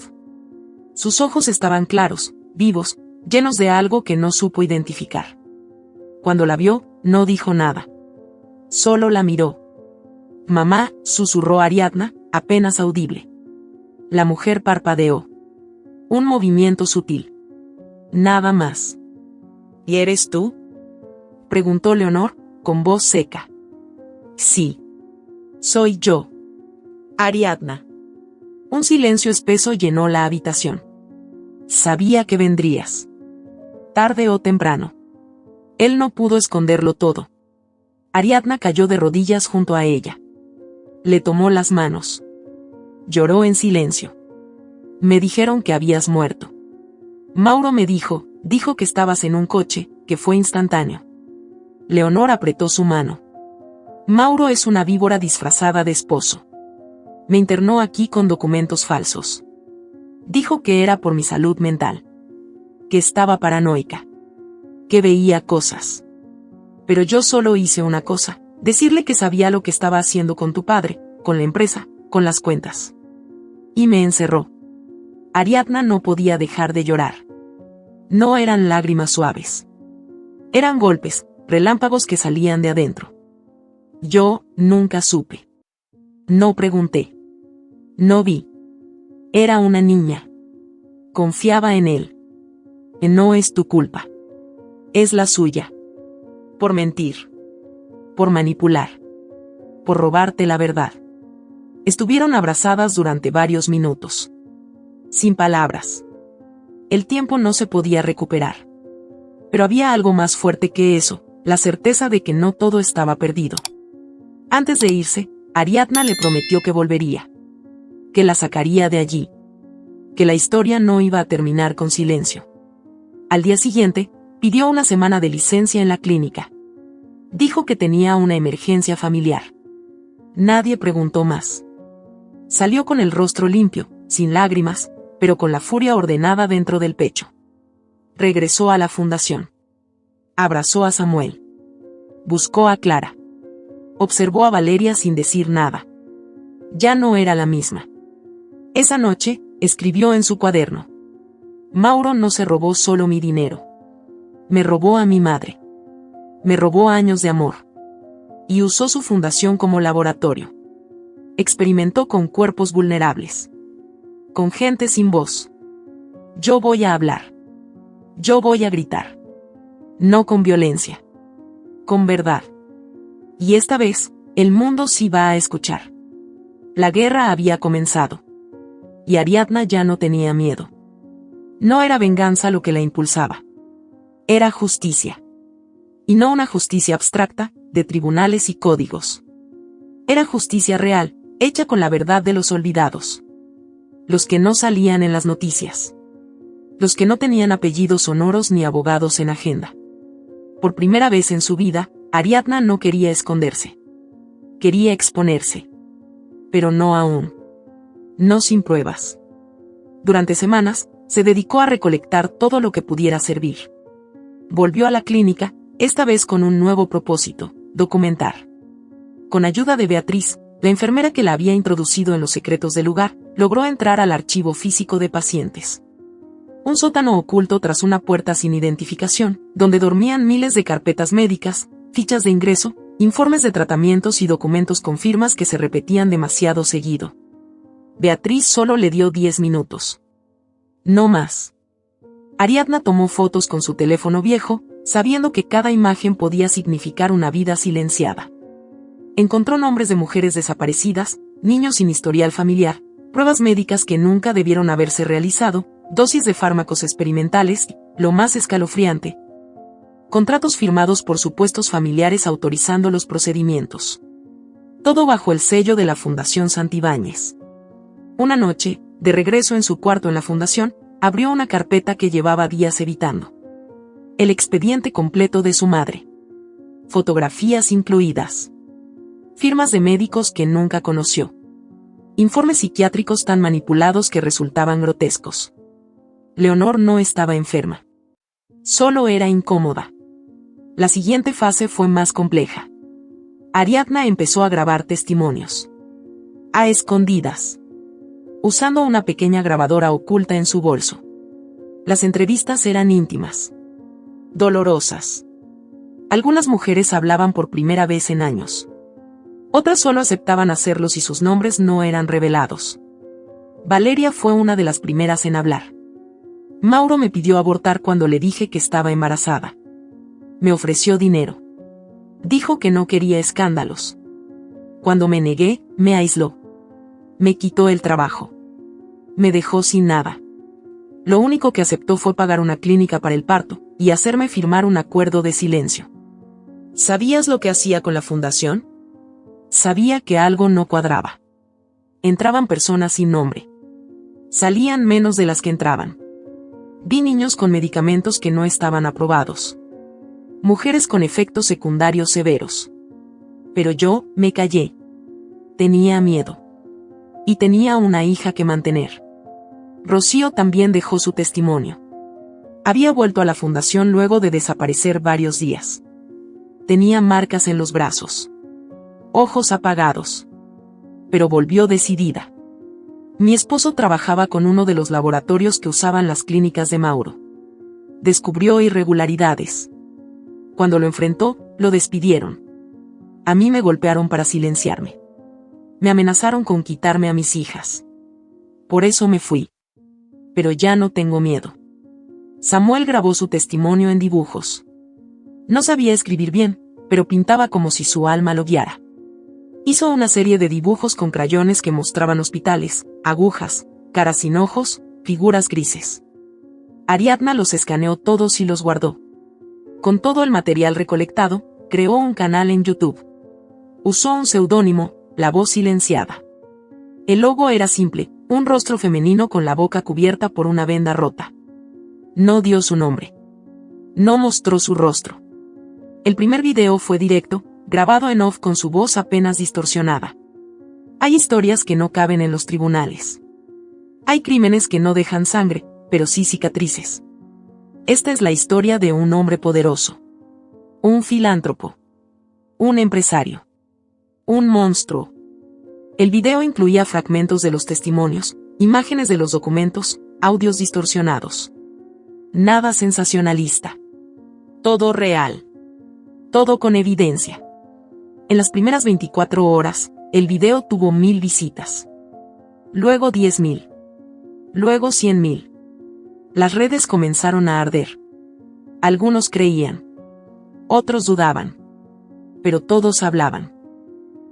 Sus ojos estaban claros, vivos, llenos de algo que no supo identificar. Cuando la vio, no dijo nada. Solo la miró. «Mamá», susurró Ariadna, apenas audible. La mujer parpadeó. Un movimiento sutil. Nada más. «¿Y eres tú?», preguntó Leonor, con voz seca. «Sí. Soy yo. Ariadna». Un silencio espeso llenó la habitación. Sabía que vendrías. Tarde o temprano. Él no pudo esconderlo todo. Ariadna cayó de rodillas junto a ella. Le tomó las manos. Lloró en silencio. Me dijeron que habías muerto. Mauro me dijo que estabas en un coche, que fue instantáneo. Leonor apretó su mano. Mauro es una víbora disfrazada de esposo. Me internó aquí con documentos falsos. Dijo que era por mi salud mental. Que estaba paranoica. Que veía cosas. Pero yo solo hice una cosa, decirle que sabía lo que estaba haciendo con tu padre, con la empresa, con las cuentas. Y me encerró. Ariadna no podía dejar de llorar. No eran lágrimas suaves. Eran golpes, relámpagos que salían de adentro. Yo nunca supe. No pregunté. No vi. Era una niña. Confiaba en él. No es tu culpa. Es la suya. Por mentir. Por manipular. Por robarte la verdad. Estuvieron abrazadas durante varios minutos. Sin palabras. El tiempo no se podía recuperar. Pero había algo más fuerte que eso, la certeza de que no todo estaba perdido. Antes de irse, Ariadna le prometió que volvería. Que la sacaría de allí. Que la historia no iba a terminar con silencio. Al día siguiente, pidió una semana de licencia en la clínica. Dijo que tenía una emergencia familiar. Nadie preguntó más. Salió con el rostro limpio, sin lágrimas, pero con la furia ordenada dentro del pecho. Regresó a la fundación. Abrazó a Samuel. Buscó a Clara. Observó a Valeria sin decir nada. Ya no era la misma. Esa noche, escribió en su cuaderno. Mauro no se robó solo mi dinero. Me robó a mi madre. Me robó años de amor. Y usó su fundación como laboratorio. Experimentó con cuerpos vulnerables. Con gente sin voz. Yo voy a hablar. Yo voy a gritar. No con violencia. Con verdad. Y esta vez, el mundo sí va a escuchar. La guerra había comenzado. Y Ariadna ya no tenía miedo. No era venganza lo que la impulsaba. Era justicia. Y no una justicia abstracta, de tribunales y códigos. Era justicia real, hecha con la verdad de los olvidados. Los que no salían en las noticias. Los que no tenían apellidos sonoros ni abogados en agenda. Por primera vez en su vida, Ariadna no quería esconderse. Quería exponerse. Pero no aún. No sin pruebas. Durante semanas, se dedicó a recolectar todo lo que pudiera servir. Volvió a la clínica, esta vez con un nuevo propósito, documentar. Con ayuda de Beatriz, la enfermera que la había introducido en los secretos del lugar, logró entrar al archivo físico de pacientes. Un sótano oculto tras una puerta sin identificación, donde dormían miles de carpetas médicas, fichas de ingreso, informes de tratamientos y documentos con firmas que se repetían demasiado seguido. Beatriz solo le dio 10 minutos. No más. Ariadna tomó fotos con su teléfono viejo, sabiendo que cada imagen podía significar una vida silenciada. Encontró nombres de mujeres desaparecidas, niños sin historial familiar, pruebas médicas que nunca debieron haberse realizado, dosis de fármacos experimentales y, lo más escalofriante, contratos firmados por supuestos familiares autorizando los procedimientos. Todo bajo el sello de la Fundación Santibáñez. Una noche, de regreso en su cuarto en la fundación, abrió una carpeta que llevaba días evitando. El expediente completo de su madre. Fotografías incluidas. Firmas de médicos que nunca conoció. Informes psiquiátricos tan manipulados que resultaban grotescos. Leonor no estaba enferma. Solo era incómoda. La siguiente fase fue más compleja. Ariadna empezó a grabar testimonios. A escondidas. Usando una pequeña grabadora oculta en su bolso. Las entrevistas eran íntimas. Dolorosas. Algunas mujeres hablaban por primera vez en años. Otras solo aceptaban hacerlo si sus nombres no eran revelados. Valeria fue una de las primeras en hablar. Mauro me pidió abortar cuando le dije que estaba embarazada. Me ofreció dinero. Dijo que no quería escándalos. Cuando me negué, me aisló. Me quitó el trabajo. Me dejó sin nada. Lo único que aceptó fue pagar una clínica para el parto, y hacerme firmar un acuerdo de silencio. ¿Sabías lo que hacía con la fundación? Sabía que algo no cuadraba. Entraban personas sin nombre. Salían menos de las que entraban. Vi niños con medicamentos que no estaban aprobados. Mujeres con efectos secundarios severos. Pero yo me callé. Tenía miedo. Y tenía una hija que mantener. Rocío también dejó su testimonio. Había vuelto a la fundación luego de desaparecer varios días. Tenía marcas en los brazos. Ojos apagados. Pero volvió decidida. Mi esposo trabajaba con uno de los laboratorios que usaban las clínicas de Mauro. Descubrió irregularidades. Cuando lo enfrentó, lo despidieron. A mí me golpearon para silenciarme. Me amenazaron con quitarme a mis hijas. Por eso me fui. Pero ya no tengo miedo. Samuel grabó su testimonio en dibujos. No sabía escribir bien, pero pintaba como si su alma lo guiara. Hizo una serie de dibujos con crayones que mostraban hospitales, agujas, caras sin ojos, figuras grises. Ariadna los escaneó todos y los guardó. Con todo el material recolectado, creó un canal en YouTube. Usó un seudónimo, La Voz Silenciada. El logo era simple, un rostro femenino con la boca cubierta por una venda rota. No dio su nombre. No mostró su rostro. El primer video fue directo, grabado en off con su voz apenas distorsionada. Hay historias que no caben en los tribunales. Hay crímenes que no dejan sangre, pero sí cicatrices. Esta es la historia de un hombre poderoso. Un filántropo. Un empresario. Un monstruo. El video incluía fragmentos de los testimonios, imágenes de los documentos, audios distorsionados. Nada sensacionalista. Todo real. Todo con evidencia. En las primeras 24 horas, el video tuvo 1000 visitas. Luego 10.000. Luego 100.000. Las redes comenzaron a arder. Algunos creían. Otros dudaban. Pero todos hablaban.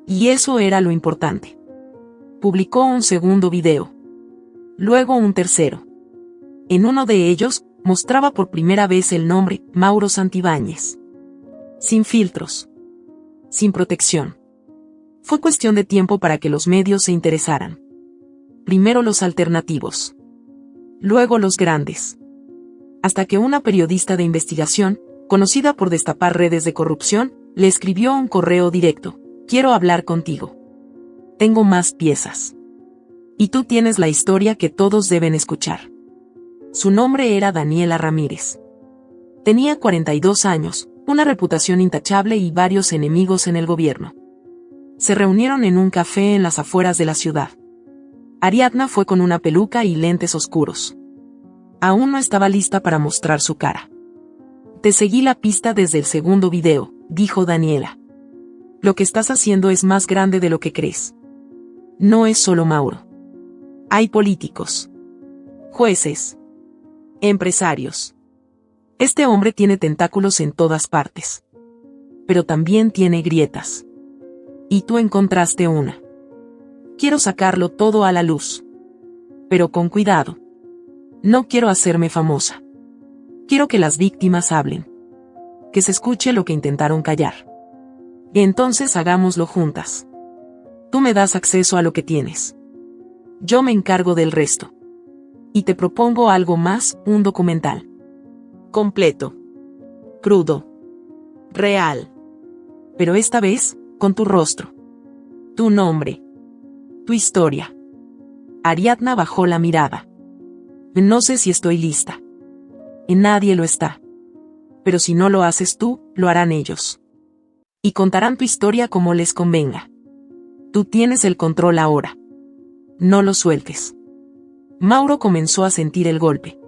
Y eso era lo importante. Publicó un segundo video. Luego un tercero. En uno de ellos, mostraba por primera vez el nombre, Mauro Santibáñez. Sin filtros. Sin protección. Fue cuestión de tiempo para que los medios se interesaran. Primero los alternativos. Luego los grandes. Hasta que una periodista de investigación, conocida por destapar redes de corrupción, le escribió un correo directo. Quiero hablar contigo. Tengo más piezas. Y tú tienes la historia que todos deben escuchar. Su nombre era Daniela Ramírez. Tenía 42 años, una reputación intachable y varios enemigos en el gobierno. Se reunieron en un café en las afueras de la ciudad. Ariadna fue con una peluca y lentes oscuros. Aún no estaba lista para mostrar su cara. Te seguí la pista desde el segundo video, dijo Daniela. Lo que estás haciendo es más grande de lo que crees. No es solo Mauro. Hay políticos. Jueces. Empresarios. Este hombre tiene tentáculos en todas partes. Pero también tiene grietas. Y tú encontraste una. Quiero sacarlo todo a la luz. Pero con cuidado. No quiero hacerme famosa. Quiero que las víctimas hablen. Que se escuche lo que intentaron callar. Y entonces hagámoslo juntas. Tú me das acceso a lo que tienes. Yo me encargo del resto. Y te propongo algo más, un documental. Completo. Crudo. Real. Pero esta vez, con tu rostro. Tu nombre. Tu historia. Ariadna bajó la mirada. No sé si estoy lista. Y nadie lo está. Pero si no lo haces tú, lo harán ellos. Y contarán tu historia como les convenga. Tú tienes el control ahora. No lo sueltes. Mauro comenzó a sentir el golpe.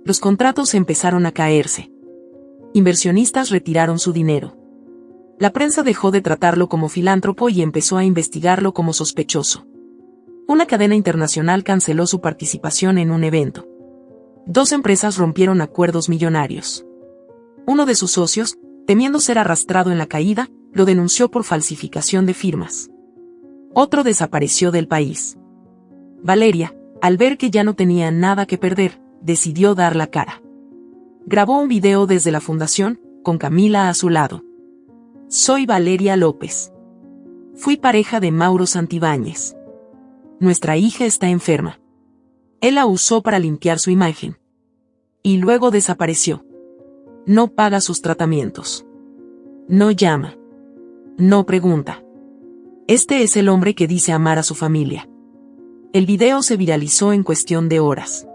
Los contratos empezaron a caerse. Inversionistas retiraron su dinero. La prensa dejó de tratarlo como filántropo y empezó a investigarlo como sospechoso. Una cadena internacional canceló su participación en un evento. 2 empresas rompieron acuerdos millonarios. Uno de sus socios, temiendo ser arrastrado en la caída, lo denunció por falsificación de firmas. Otro desapareció del país. Valeria, al ver que ya no tenía nada que perder, decidió dar la cara. Grabó un video desde la fundación, con Camila a su lado. Soy Valeria López. Fui pareja de Mauro Santibáñez. Nuestra hija está enferma. Él la usó para limpiar su imagen. Y luego desapareció. No paga sus tratamientos. No llama. No pregunta. Este es el hombre que dice amar a su familia. El video se viralizó en cuestión de horas.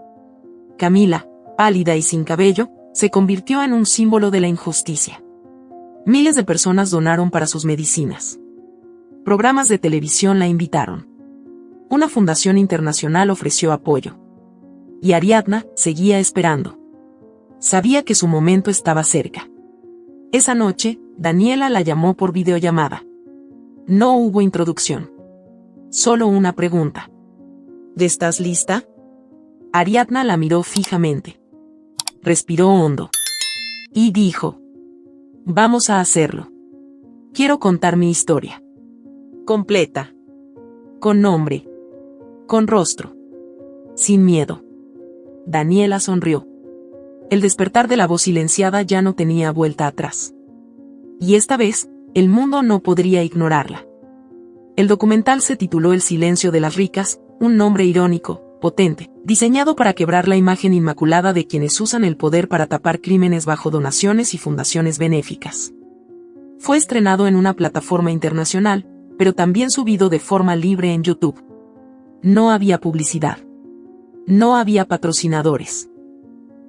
Camila, pálida y sin cabello, se convirtió en un símbolo de la injusticia. Miles de personas donaron para sus medicinas. Programas de televisión la invitaron. Una fundación internacional ofreció apoyo. Y Ariadna seguía esperando. Sabía que su momento estaba cerca. Esa noche, Daniela la llamó por videollamada. No hubo introducción. Solo una pregunta. ¿Estás lista? Ariadna la miró fijamente. Respiró hondo. Y dijo: vamos a hacerlo. Quiero contar mi historia. Completa. Con nombre. Con rostro. Sin miedo. Daniela sonrió. El despertar de la voz silenciada ya no tenía vuelta atrás. Y esta vez, el mundo no podría ignorarla. El documental se tituló El silencio de las ricas, un nombre irónico, potente, diseñado para quebrar la imagen inmaculada de quienes usan el poder para tapar crímenes bajo donaciones y fundaciones benéficas. Fue estrenado en una plataforma internacional, pero también subido de forma libre en YouTube. No había publicidad. No había patrocinadores.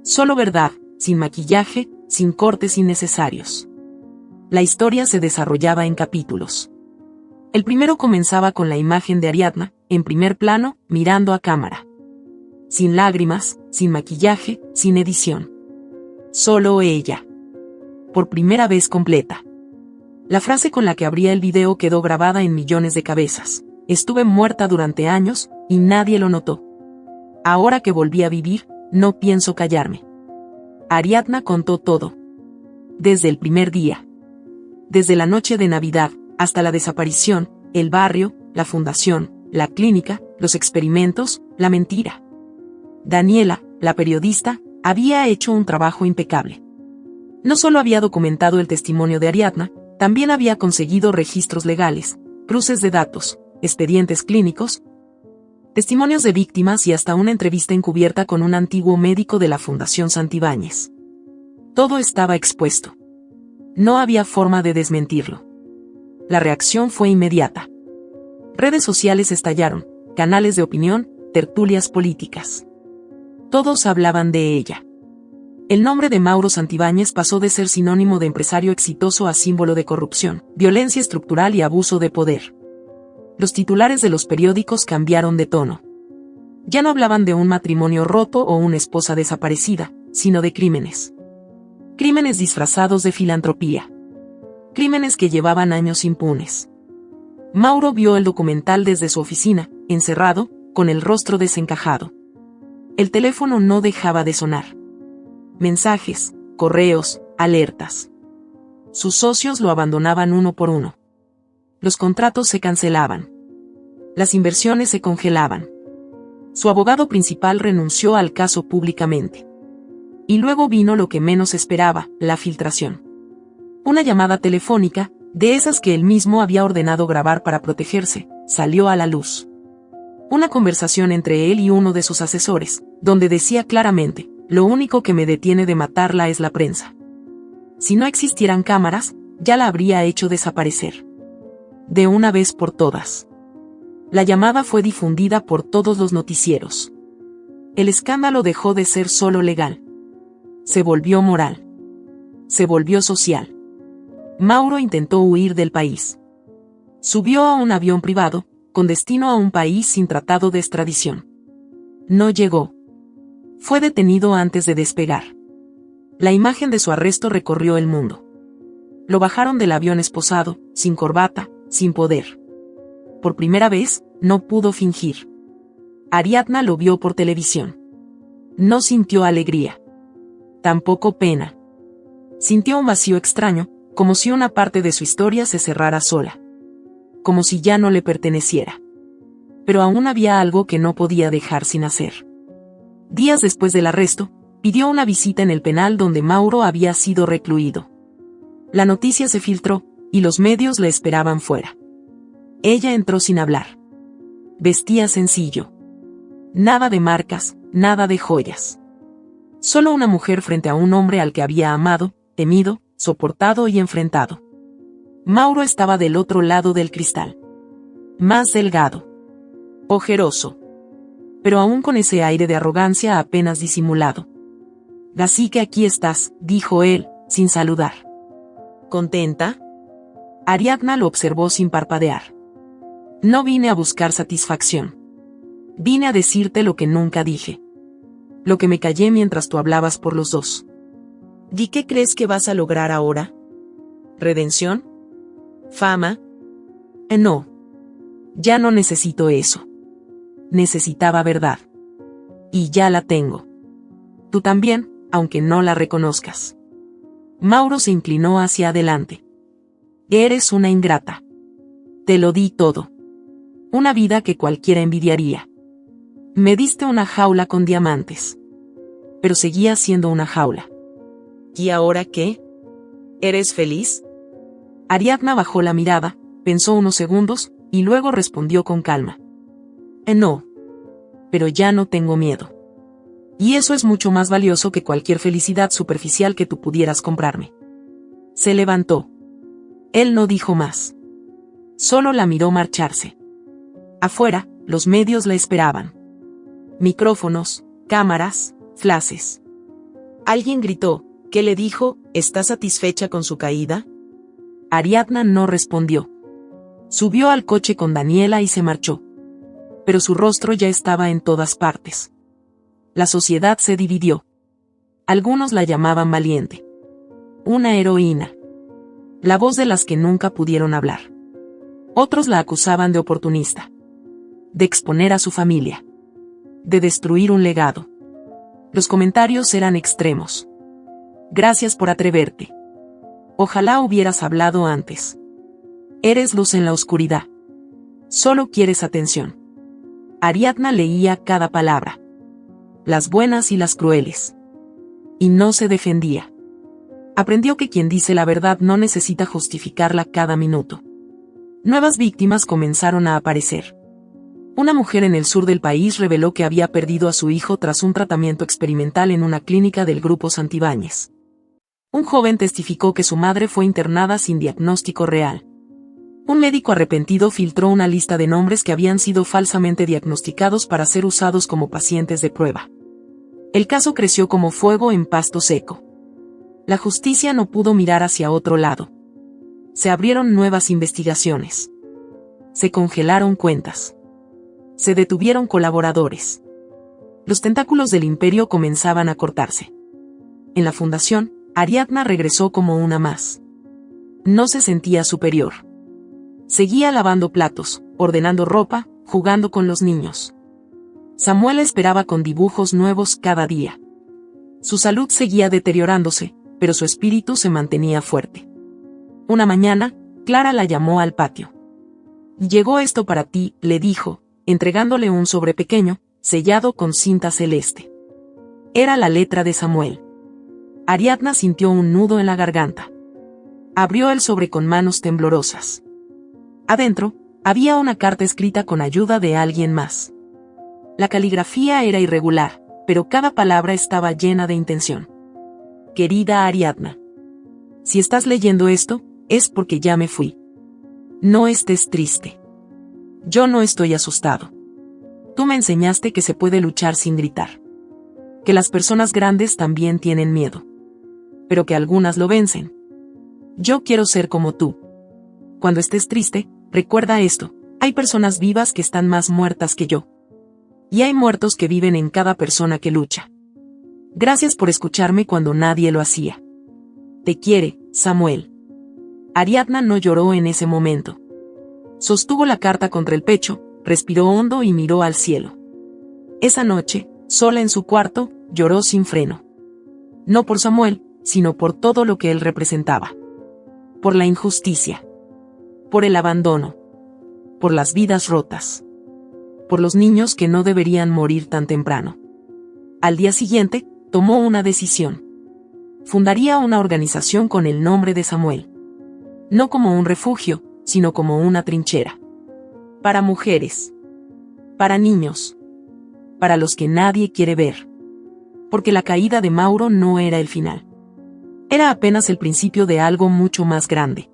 Solo verdad, sin maquillaje, sin cortes innecesarios. La historia se desarrollaba en capítulos. El primero comenzaba con la imagen de Ariadna, en primer plano, mirando a cámara. Sin lágrimas, sin maquillaje, sin edición. Solo ella. Por primera vez completa. La frase con la que abría el video quedó grabada en millones de cabezas. Estuve muerta durante años, y nadie lo notó. Ahora que volví a vivir, no pienso callarme. Ariadna contó todo. Desde el primer día. Desde la noche de Navidad, hasta la desaparición, el barrio, la fundación, la clínica, los experimentos, la mentira. Daniela, la periodista, había hecho un trabajo impecable. No solo había documentado el testimonio de Ariadna, también había conseguido registros legales, cruces de datos, expedientes clínicos, testimonios de víctimas y hasta una entrevista encubierta con un antiguo médico de la Fundación Santibáñez. Todo estaba expuesto. No había forma de desmentirlo. La reacción fue inmediata. Redes sociales estallaron, canales de opinión, tertulias políticas. Todos hablaban de ella. El nombre de Mauro Santibáñez pasó de ser sinónimo de empresario exitoso a símbolo de corrupción, violencia estructural y abuso de poder. Los titulares de los periódicos cambiaron de tono. Ya no hablaban de un matrimonio roto o una esposa desaparecida, sino de crímenes. Crímenes disfrazados de filantropía. Crímenes que llevaban años impunes. Mauro vio el documental desde su oficina, encerrado, con el rostro desencajado. El teléfono no dejaba de sonar. Mensajes, correos, alertas. Sus socios lo abandonaban uno por uno. Los contratos se cancelaban. Las inversiones se congelaban. Su abogado principal renunció al caso públicamente. Y luego vino lo que menos esperaba, la filtración. Una llamada telefónica, de esas que él mismo había ordenado grabar para protegerse, salió a la luz. Una conversación entre él y uno de sus asesores, donde decía claramente: lo único que me detiene de matarla es la prensa. Si no existieran cámaras, ya la habría hecho desaparecer. De una vez por todas. La llamada fue difundida por todos los noticieros. El escándalo dejó de ser solo legal. Se volvió moral. Se volvió social. Mauro intentó huir del país. Subió a un avión privado, con destino a un país sin tratado de extradición. No llegó. Fue detenido antes de despegar. La imagen de su arresto recorrió el mundo. Lo bajaron del avión esposado, sin corbata, sin poder. Por primera vez, no pudo fingir. Ariadna lo vio por televisión. No sintió alegría. Tampoco pena. Sintió un vacío extraño, como si una parte de su historia se cerrara sola. Como si ya no le perteneciera. Pero aún había algo que no podía dejar sin hacer. Días después del arresto, pidió una visita en el penal donde Mauro había sido recluido. La noticia se filtró, y los medios le esperaban fuera. Ella entró sin hablar. Vestía sencillo. Nada de marcas, nada de joyas. Solo una mujer frente a un hombre al que había amado, temido, soportado y enfrentado. Mauro estaba del otro lado del cristal. Más delgado. Ojeroso. Pero aún con ese aire de arrogancia apenas disimulado. «Así que aquí estás», dijo él, sin saludar. ¿Contenta? Ariadna lo observó sin parpadear. No vine a buscar satisfacción. Vine a decirte lo que nunca dije. Lo que me callé mientras tú hablabas por los dos. ¿Y qué crees que vas a lograr ahora? ¿Redención? ¿Fama? No. Ya no necesito eso. Necesitaba verdad. Y ya la tengo. Tú también, aunque no la reconozcas. Mauro se inclinó hacia adelante. Eres una ingrata. Te lo di todo. Una vida que cualquiera envidiaría. Me diste una jaula con diamantes. Pero seguía siendo una jaula. ¿Y ahora qué? ¿Eres feliz? Ariadna bajó la mirada, pensó unos segundos, y luego respondió con calma. No. Pero ya no tengo miedo. Y eso es mucho más valioso que cualquier felicidad superficial que tú pudieras comprarme. Se levantó. Él no dijo más. Solo la miró marcharse. Afuera, los medios la esperaban. Micrófonos, cámaras, flashes. Alguien gritó. ¿Qué le dijo? ¿Está satisfecha con su caída? Ariadna no respondió. Subió al coche con Daniela y se marchó. Pero su rostro ya estaba en todas partes. La sociedad se dividió. Algunos la llamaban valiente. Una heroína. La voz de las que nunca pudieron hablar. Otros la acusaban de oportunista. De exponer a su familia. De destruir un legado. Los comentarios eran extremos. Gracias por atreverte. Ojalá hubieras hablado antes. Eres luz en la oscuridad. Solo quieres atención. Ariadna leía cada palabra. Las buenas y las crueles. Y no se defendía. Aprendió que quien dice la verdad no necesita justificarla cada minuto. Nuevas víctimas comenzaron a aparecer. Una mujer en el sur del país reveló que había perdido a su hijo tras un tratamiento experimental en una clínica del grupo Santibáñez. Un joven testificó que su madre fue internada sin diagnóstico real. Un médico arrepentido filtró una lista de nombres que habían sido falsamente diagnosticados para ser usados como pacientes de prueba. El caso creció como fuego en pasto seco. La justicia no pudo mirar hacia otro lado. Se abrieron nuevas investigaciones. Se congelaron cuentas. Se detuvieron colaboradores. Los tentáculos del imperio comenzaban a cortarse. En la fundación, Ariadna regresó como una más. No se sentía superior. Seguía lavando platos, ordenando ropa, jugando con los niños. Samuel esperaba con dibujos nuevos cada día. Su salud seguía deteriorándose, pero su espíritu se mantenía fuerte. Una mañana, Clara la llamó al patio. «Llegó esto para ti», le dijo, entregándole un sobre pequeño, sellado con cinta celeste. Era la letra de Samuel. Ariadna sintió un nudo en la garganta. Abrió el sobre con manos temblorosas. Adentro, había una carta escrita con ayuda de alguien más. La caligrafía era irregular, pero cada palabra estaba llena de intención. «Querida Ariadna. Si estás leyendo esto, es porque ya me fui. No estés triste. Yo no estoy asustado. Tú me enseñaste que se puede luchar sin gritar. Que las personas grandes también tienen miedo. Pero que algunas lo vencen. Yo quiero ser como tú. Cuando estés triste, recuerda esto, hay personas vivas que están más muertas que yo. Y hay muertos que viven en cada persona que lucha. Gracias por escucharme cuando nadie lo hacía. Te quiere, Samuel». Ariadna no lloró en ese momento. Sostuvo la carta contra el pecho, respiró hondo y miró al cielo. Esa noche, sola en su cuarto, lloró sin freno. No por Samuel, sino por todo lo que él representaba. Por la injusticia. Por el abandono. Por las vidas rotas. Por los niños que no deberían morir tan temprano. Al día siguiente, tomó una decisión. Fundaría una organización con el nombre de Samuel. No como un refugio, sino como una trinchera. Para mujeres. Para niños. Para los que nadie quiere ver. Porque la caída de Mauro no era el final. Era apenas el principio de algo mucho más grande.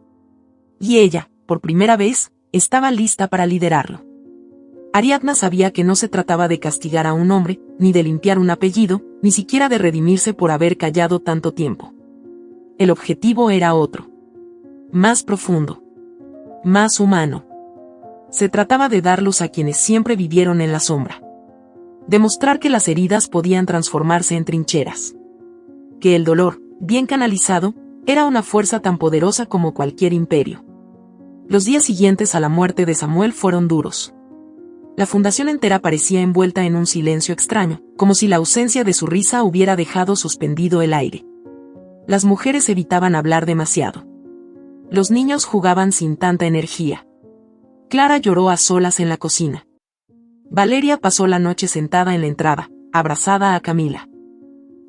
Y ella, por primera vez, estaba lista para liderarlo. Ariadna sabía que no se trataba de castigar a un hombre, ni de limpiar un apellido, ni siquiera de redimirse por haber callado tanto tiempo. El objetivo era otro. Más profundo. Más humano. Se trataba de darlos a quienes siempre vivieron en la sombra. Demostrar que las heridas podían transformarse en trincheras. Que el dolor, bien canalizado, era una fuerza tan poderosa como cualquier imperio. Los días siguientes a la muerte de Samuel fueron duros. La fundación entera parecía envuelta en un silencio extraño, como si la ausencia de su risa hubiera dejado suspendido el aire. Las mujeres evitaban hablar demasiado. Los niños jugaban sin tanta energía. Clara lloró a solas en la cocina. Valeria pasó la noche sentada en la entrada, abrazada a Camila.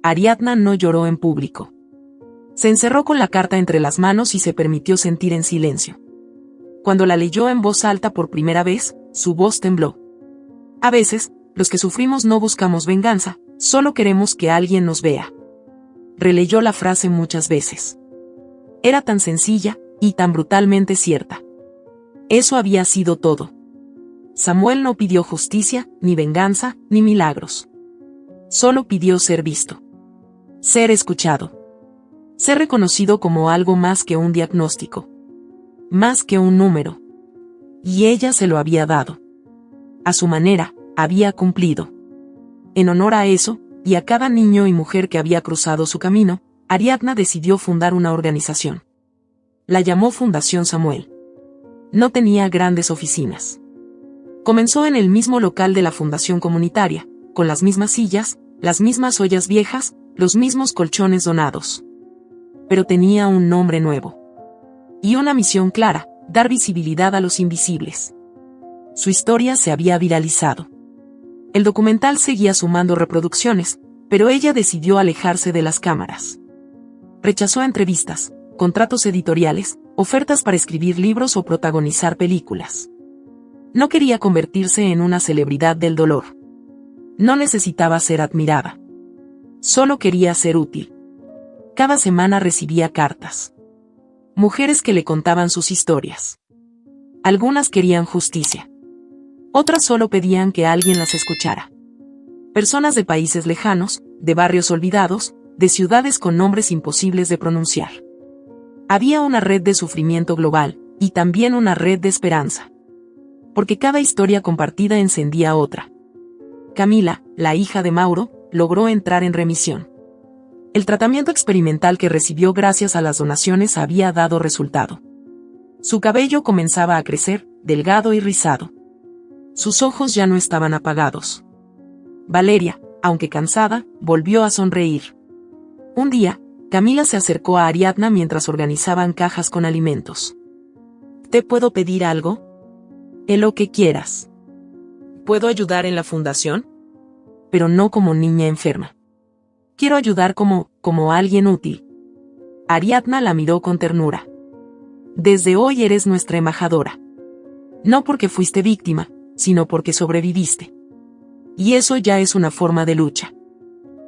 Ariadna no lloró en público. Se encerró con la carta entre las manos y se permitió sentir en silencio. Cuando la leyó en voz alta por primera vez, su voz tembló. A veces, los que sufrimos no buscamos venganza, solo queremos que alguien nos vea. Releyó la frase muchas veces. Era tan sencilla, y tan brutalmente cierta. Eso había sido todo. Samuel no pidió justicia, ni venganza, ni milagros. Solo pidió ser visto. Ser escuchado. Ser reconocido como algo más que un diagnóstico. Más que un número. Y ella se lo había dado. A su manera, había cumplido. En honor a eso, y a cada niño y mujer que había cruzado su camino, Ariadna decidió fundar una organización. La llamó Fundación Samuel. No tenía grandes oficinas. Comenzó en el mismo local de la fundación comunitaria, con las mismas sillas, las mismas ollas viejas, los mismos colchones donados. Pero tenía un nombre nuevo. Y una misión clara, dar visibilidad a los invisibles. Su historia se había viralizado. El documental seguía sumando reproducciones, pero ella decidió alejarse de las cámaras. Rechazó entrevistas, contratos editoriales, ofertas para escribir libros o protagonizar películas. No quería convertirse en una celebridad del dolor. No necesitaba ser admirada. Solo quería ser útil. Cada semana recibía cartas. Mujeres que le contaban sus historias. Algunas querían justicia. Otras solo pedían que alguien las escuchara. Personas de países lejanos, de barrios olvidados, de ciudades con nombres imposibles de pronunciar. Había una red de sufrimiento global, y también una red de esperanza. Porque cada historia compartida encendía otra. Camila, la hija de Mauro, logró entrar en remisión. El tratamiento experimental que recibió gracias a las donaciones había dado resultado. Su cabello comenzaba a crecer, delgado y rizado. Sus ojos ya no estaban apagados. Valeria, aunque cansada, volvió a sonreír. Un día, Camila se acercó a Ariadna mientras organizaban cajas con alimentos. ¿Te puedo pedir algo? Lo que quieras. ¿Puedo ayudar en la fundación? Pero no como niña enferma. Quiero ayudar como alguien útil. Ariadna la miró con ternura. Desde hoy eres nuestra embajadora. No porque fuiste víctima, sino porque sobreviviste. Y eso ya es una forma de lucha.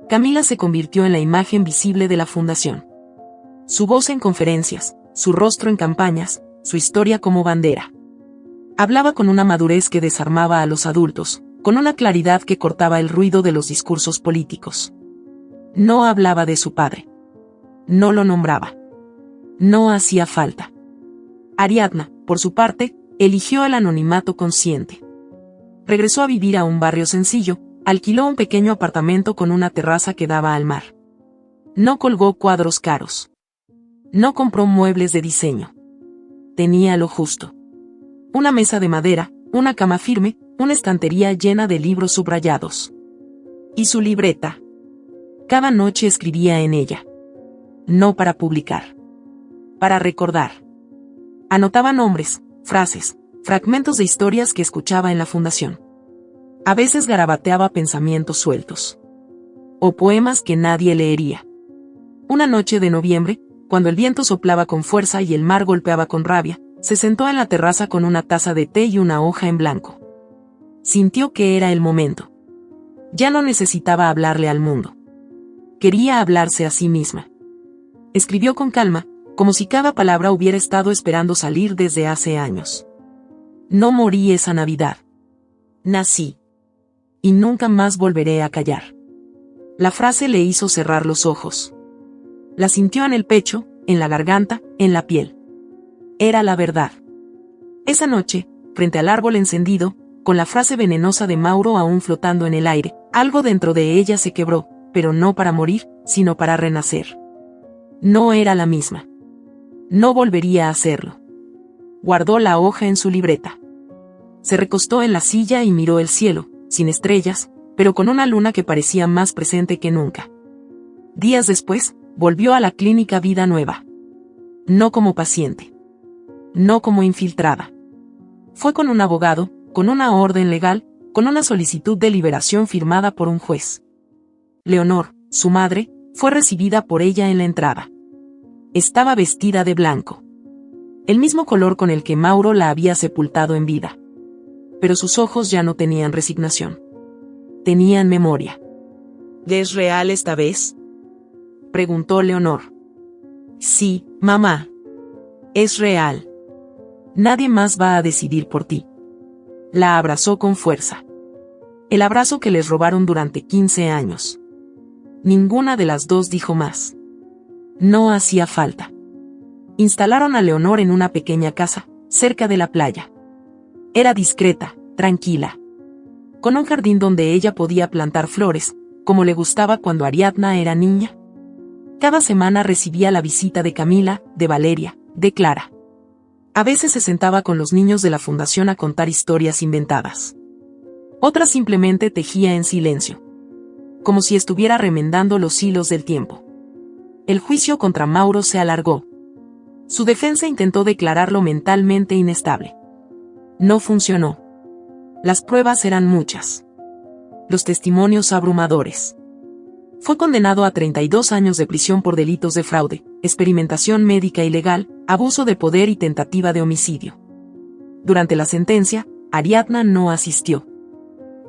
Camila se convirtió en la imagen visible de la fundación. Su voz en conferencias, su rostro en campañas, su historia como bandera. Hablaba con una madurez que desarmaba a los adultos, con una claridad que cortaba el ruido de los discursos políticos. No hablaba de su padre. No lo nombraba. No hacía falta. Ariadna, por su parte, eligió el anonimato consciente. Regresó a vivir a un barrio sencillo, alquiló un pequeño apartamento con una terraza que daba al mar. No colgó cuadros caros. No compró muebles de diseño. Tenía lo justo. Una mesa de madera, una cama firme, una estantería llena de libros subrayados. Y su libreta. Cada noche escribía en ella. No para publicar. Para recordar. Anotaba nombres, frases, fragmentos de historias que escuchaba en la fundación. A veces garabateaba pensamientos sueltos. O poemas que nadie leería. Una noche de noviembre, cuando el viento soplaba con fuerza y el mar golpeaba con rabia, Se sentó en la terraza con una taza de té y una hoja en blanco. Sintió que era el momento. Ya no necesitaba hablarle al mundo. Quería hablarse a sí misma. Escribió con calma, como si cada palabra hubiera estado esperando salir desde hace años. No morí esa Navidad. Nací. Y nunca más volveré a callar. La frase le hizo cerrar los ojos. La sintió en el pecho, en la garganta, en la piel. Era la verdad. Esa noche, frente al árbol encendido, con la frase venenosa de Mauro aún flotando en el aire, algo dentro de ella se quebró, pero no para morir, sino para renacer. No era la misma. No volvería a hacerlo. Guardó la hoja en su libreta. Se recostó en la silla y miró el cielo, sin estrellas, pero con una luna que parecía más presente que nunca. Días después, volvió a la clínica Vida Nueva. No como paciente. No como infiltrada. Fue con un abogado, con una orden legal, con una solicitud de liberación firmada por un juez. Leonor, su madre, fue recibida por ella en la entrada. Estaba vestida de blanco. El mismo color con el que Mauro la había sepultado en vida. Pero sus ojos ya no tenían resignación. Tenían memoria. ¿Es real esta vez? Preguntó Leonor. Sí, mamá. Es real. Nadie más va a decidir por ti. La abrazó con fuerza. El abrazo que les robaron durante 15 años. Ninguna de las dos dijo más. No hacía falta. Instalaron a Leonor en una pequeña casa, cerca de la playa. Era discreta, tranquila. Con un jardín donde ella podía plantar flores, como le gustaba cuando Ariadna era niña. Cada semana recibía la visita de Camila, de Valeria, de Clara. A veces se sentaba con los niños de la fundación a contar historias inventadas. Otras simplemente tejía en silencio. Como si estuviera remendando los hilos del tiempo. El juicio contra Mauro se alargó. Su defensa intentó declararlo mentalmente inestable. No funcionó. Las pruebas eran muchas. Los testimonios abrumadores. Fue condenado a 32 años de prisión por delitos de fraude, experimentación médica ilegal, abuso de poder y tentativa de homicidio. Durante la sentencia, Ariadna no asistió.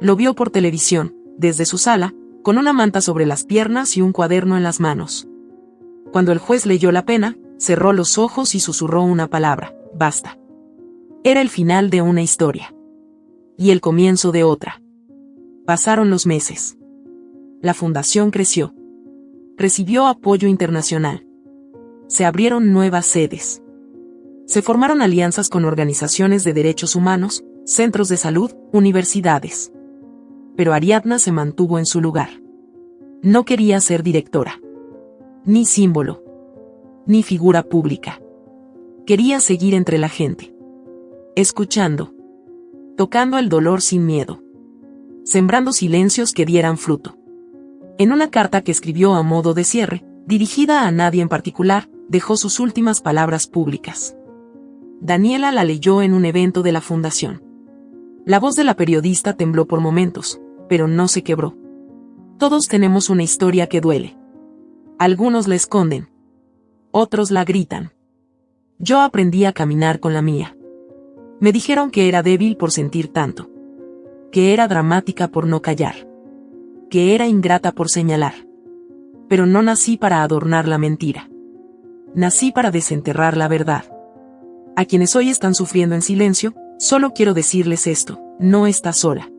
Lo vio por televisión, desde su sala, con una manta sobre las piernas y un cuaderno en las manos. Cuando el juez leyó la pena, cerró los ojos y susurró una palabra: basta. Era el final de una historia. Y el comienzo de otra. Pasaron los meses. La fundación creció. Recibió apoyo internacional. Se abrieron nuevas sedes. Se formaron alianzas con organizaciones de derechos humanos, centros de salud, universidades. Pero Ariadna se mantuvo en su lugar. No quería ser directora. Ni símbolo. Ni figura pública. Quería seguir entre la gente. Escuchando. Tocando el dolor sin miedo. Sembrando silencios que dieran fruto. En una carta que escribió a modo de cierre, dirigida a nadie en particular, dejó sus últimas palabras públicas. Daniela la leyó en un evento de la fundación. La voz de la periodista tembló por momentos, pero no se quebró. Todos tenemos una historia que duele. Algunos la esconden. Otros la gritan. Yo aprendí a caminar con la mía. Me dijeron que era débil por sentir tanto. Que era dramática por no callar. Que era ingrata por señalar. Pero no nací para adornar la mentira. Nací para desenterrar la verdad. A quienes hoy están sufriendo en silencio, solo quiero decirles esto: no estás sola.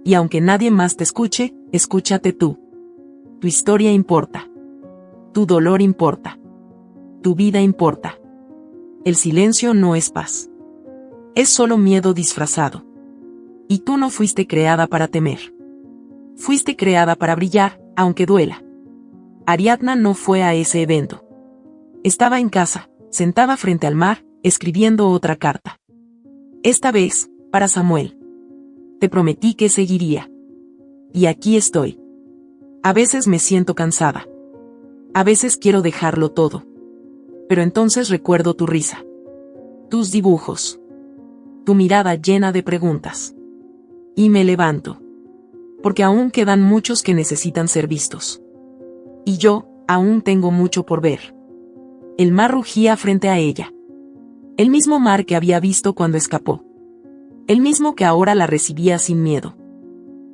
Y aunque nadie más te escuche, escúchate tú. Tu historia importa. Tu dolor importa. Tu vida importa. El silencio no es paz. Es solo miedo disfrazado. Y tú no fuiste creada para temer. Fuiste creada para brillar, aunque duela. Ariadna no fue a ese evento. Estaba en casa, sentada frente al mar, escribiendo otra carta. Esta vez, para Samuel. Te prometí que seguiría. Y aquí estoy. A veces me siento cansada. A veces quiero dejarlo todo. Pero entonces recuerdo tu risa. Tus dibujos. Tu mirada llena de preguntas. Y me levanto. Porque aún quedan muchos que necesitan ser vistos. Y yo, aún tengo mucho por ver. El mar rugía frente a ella. El mismo mar que había visto cuando escapó. El mismo que ahora la recibía sin miedo.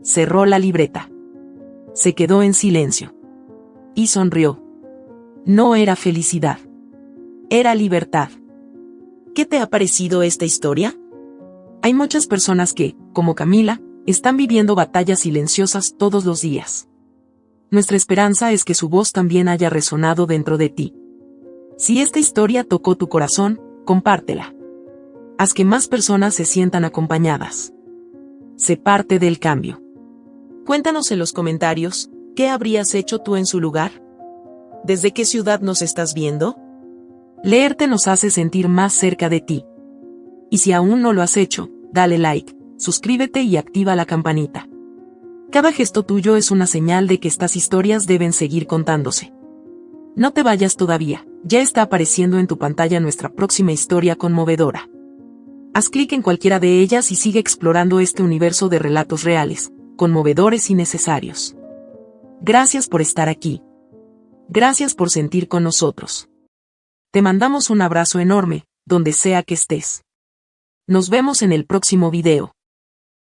Cerró la libreta. Se quedó en silencio. Y sonrió. No era felicidad. Era libertad. ¿Qué te ha parecido esta historia? Hay muchas personas que, como Camila, están viviendo batallas silenciosas todos los días. Nuestra esperanza es que su voz también haya resonado dentro de ti. Si esta historia tocó tu corazón, compártela. Haz que más personas se sientan acompañadas. Sé parte del cambio. Cuéntanos en los comentarios, ¿qué habrías hecho tú en su lugar? ¿Desde qué ciudad nos estás viendo? Leerte nos hace sentir más cerca de ti. Y si aún no lo has hecho, dale like, suscríbete y activa la campanita. Cada gesto tuyo es una señal de que estas historias deben seguir contándose. No te vayas todavía, ya está apareciendo en tu pantalla nuestra próxima historia conmovedora. Haz clic en cualquiera de ellas y sigue explorando este universo de relatos reales, conmovedores y necesarios. Gracias por estar aquí. Gracias por sentir con nosotros. Te mandamos un abrazo enorme, donde sea que estés. Nos vemos en el próximo video.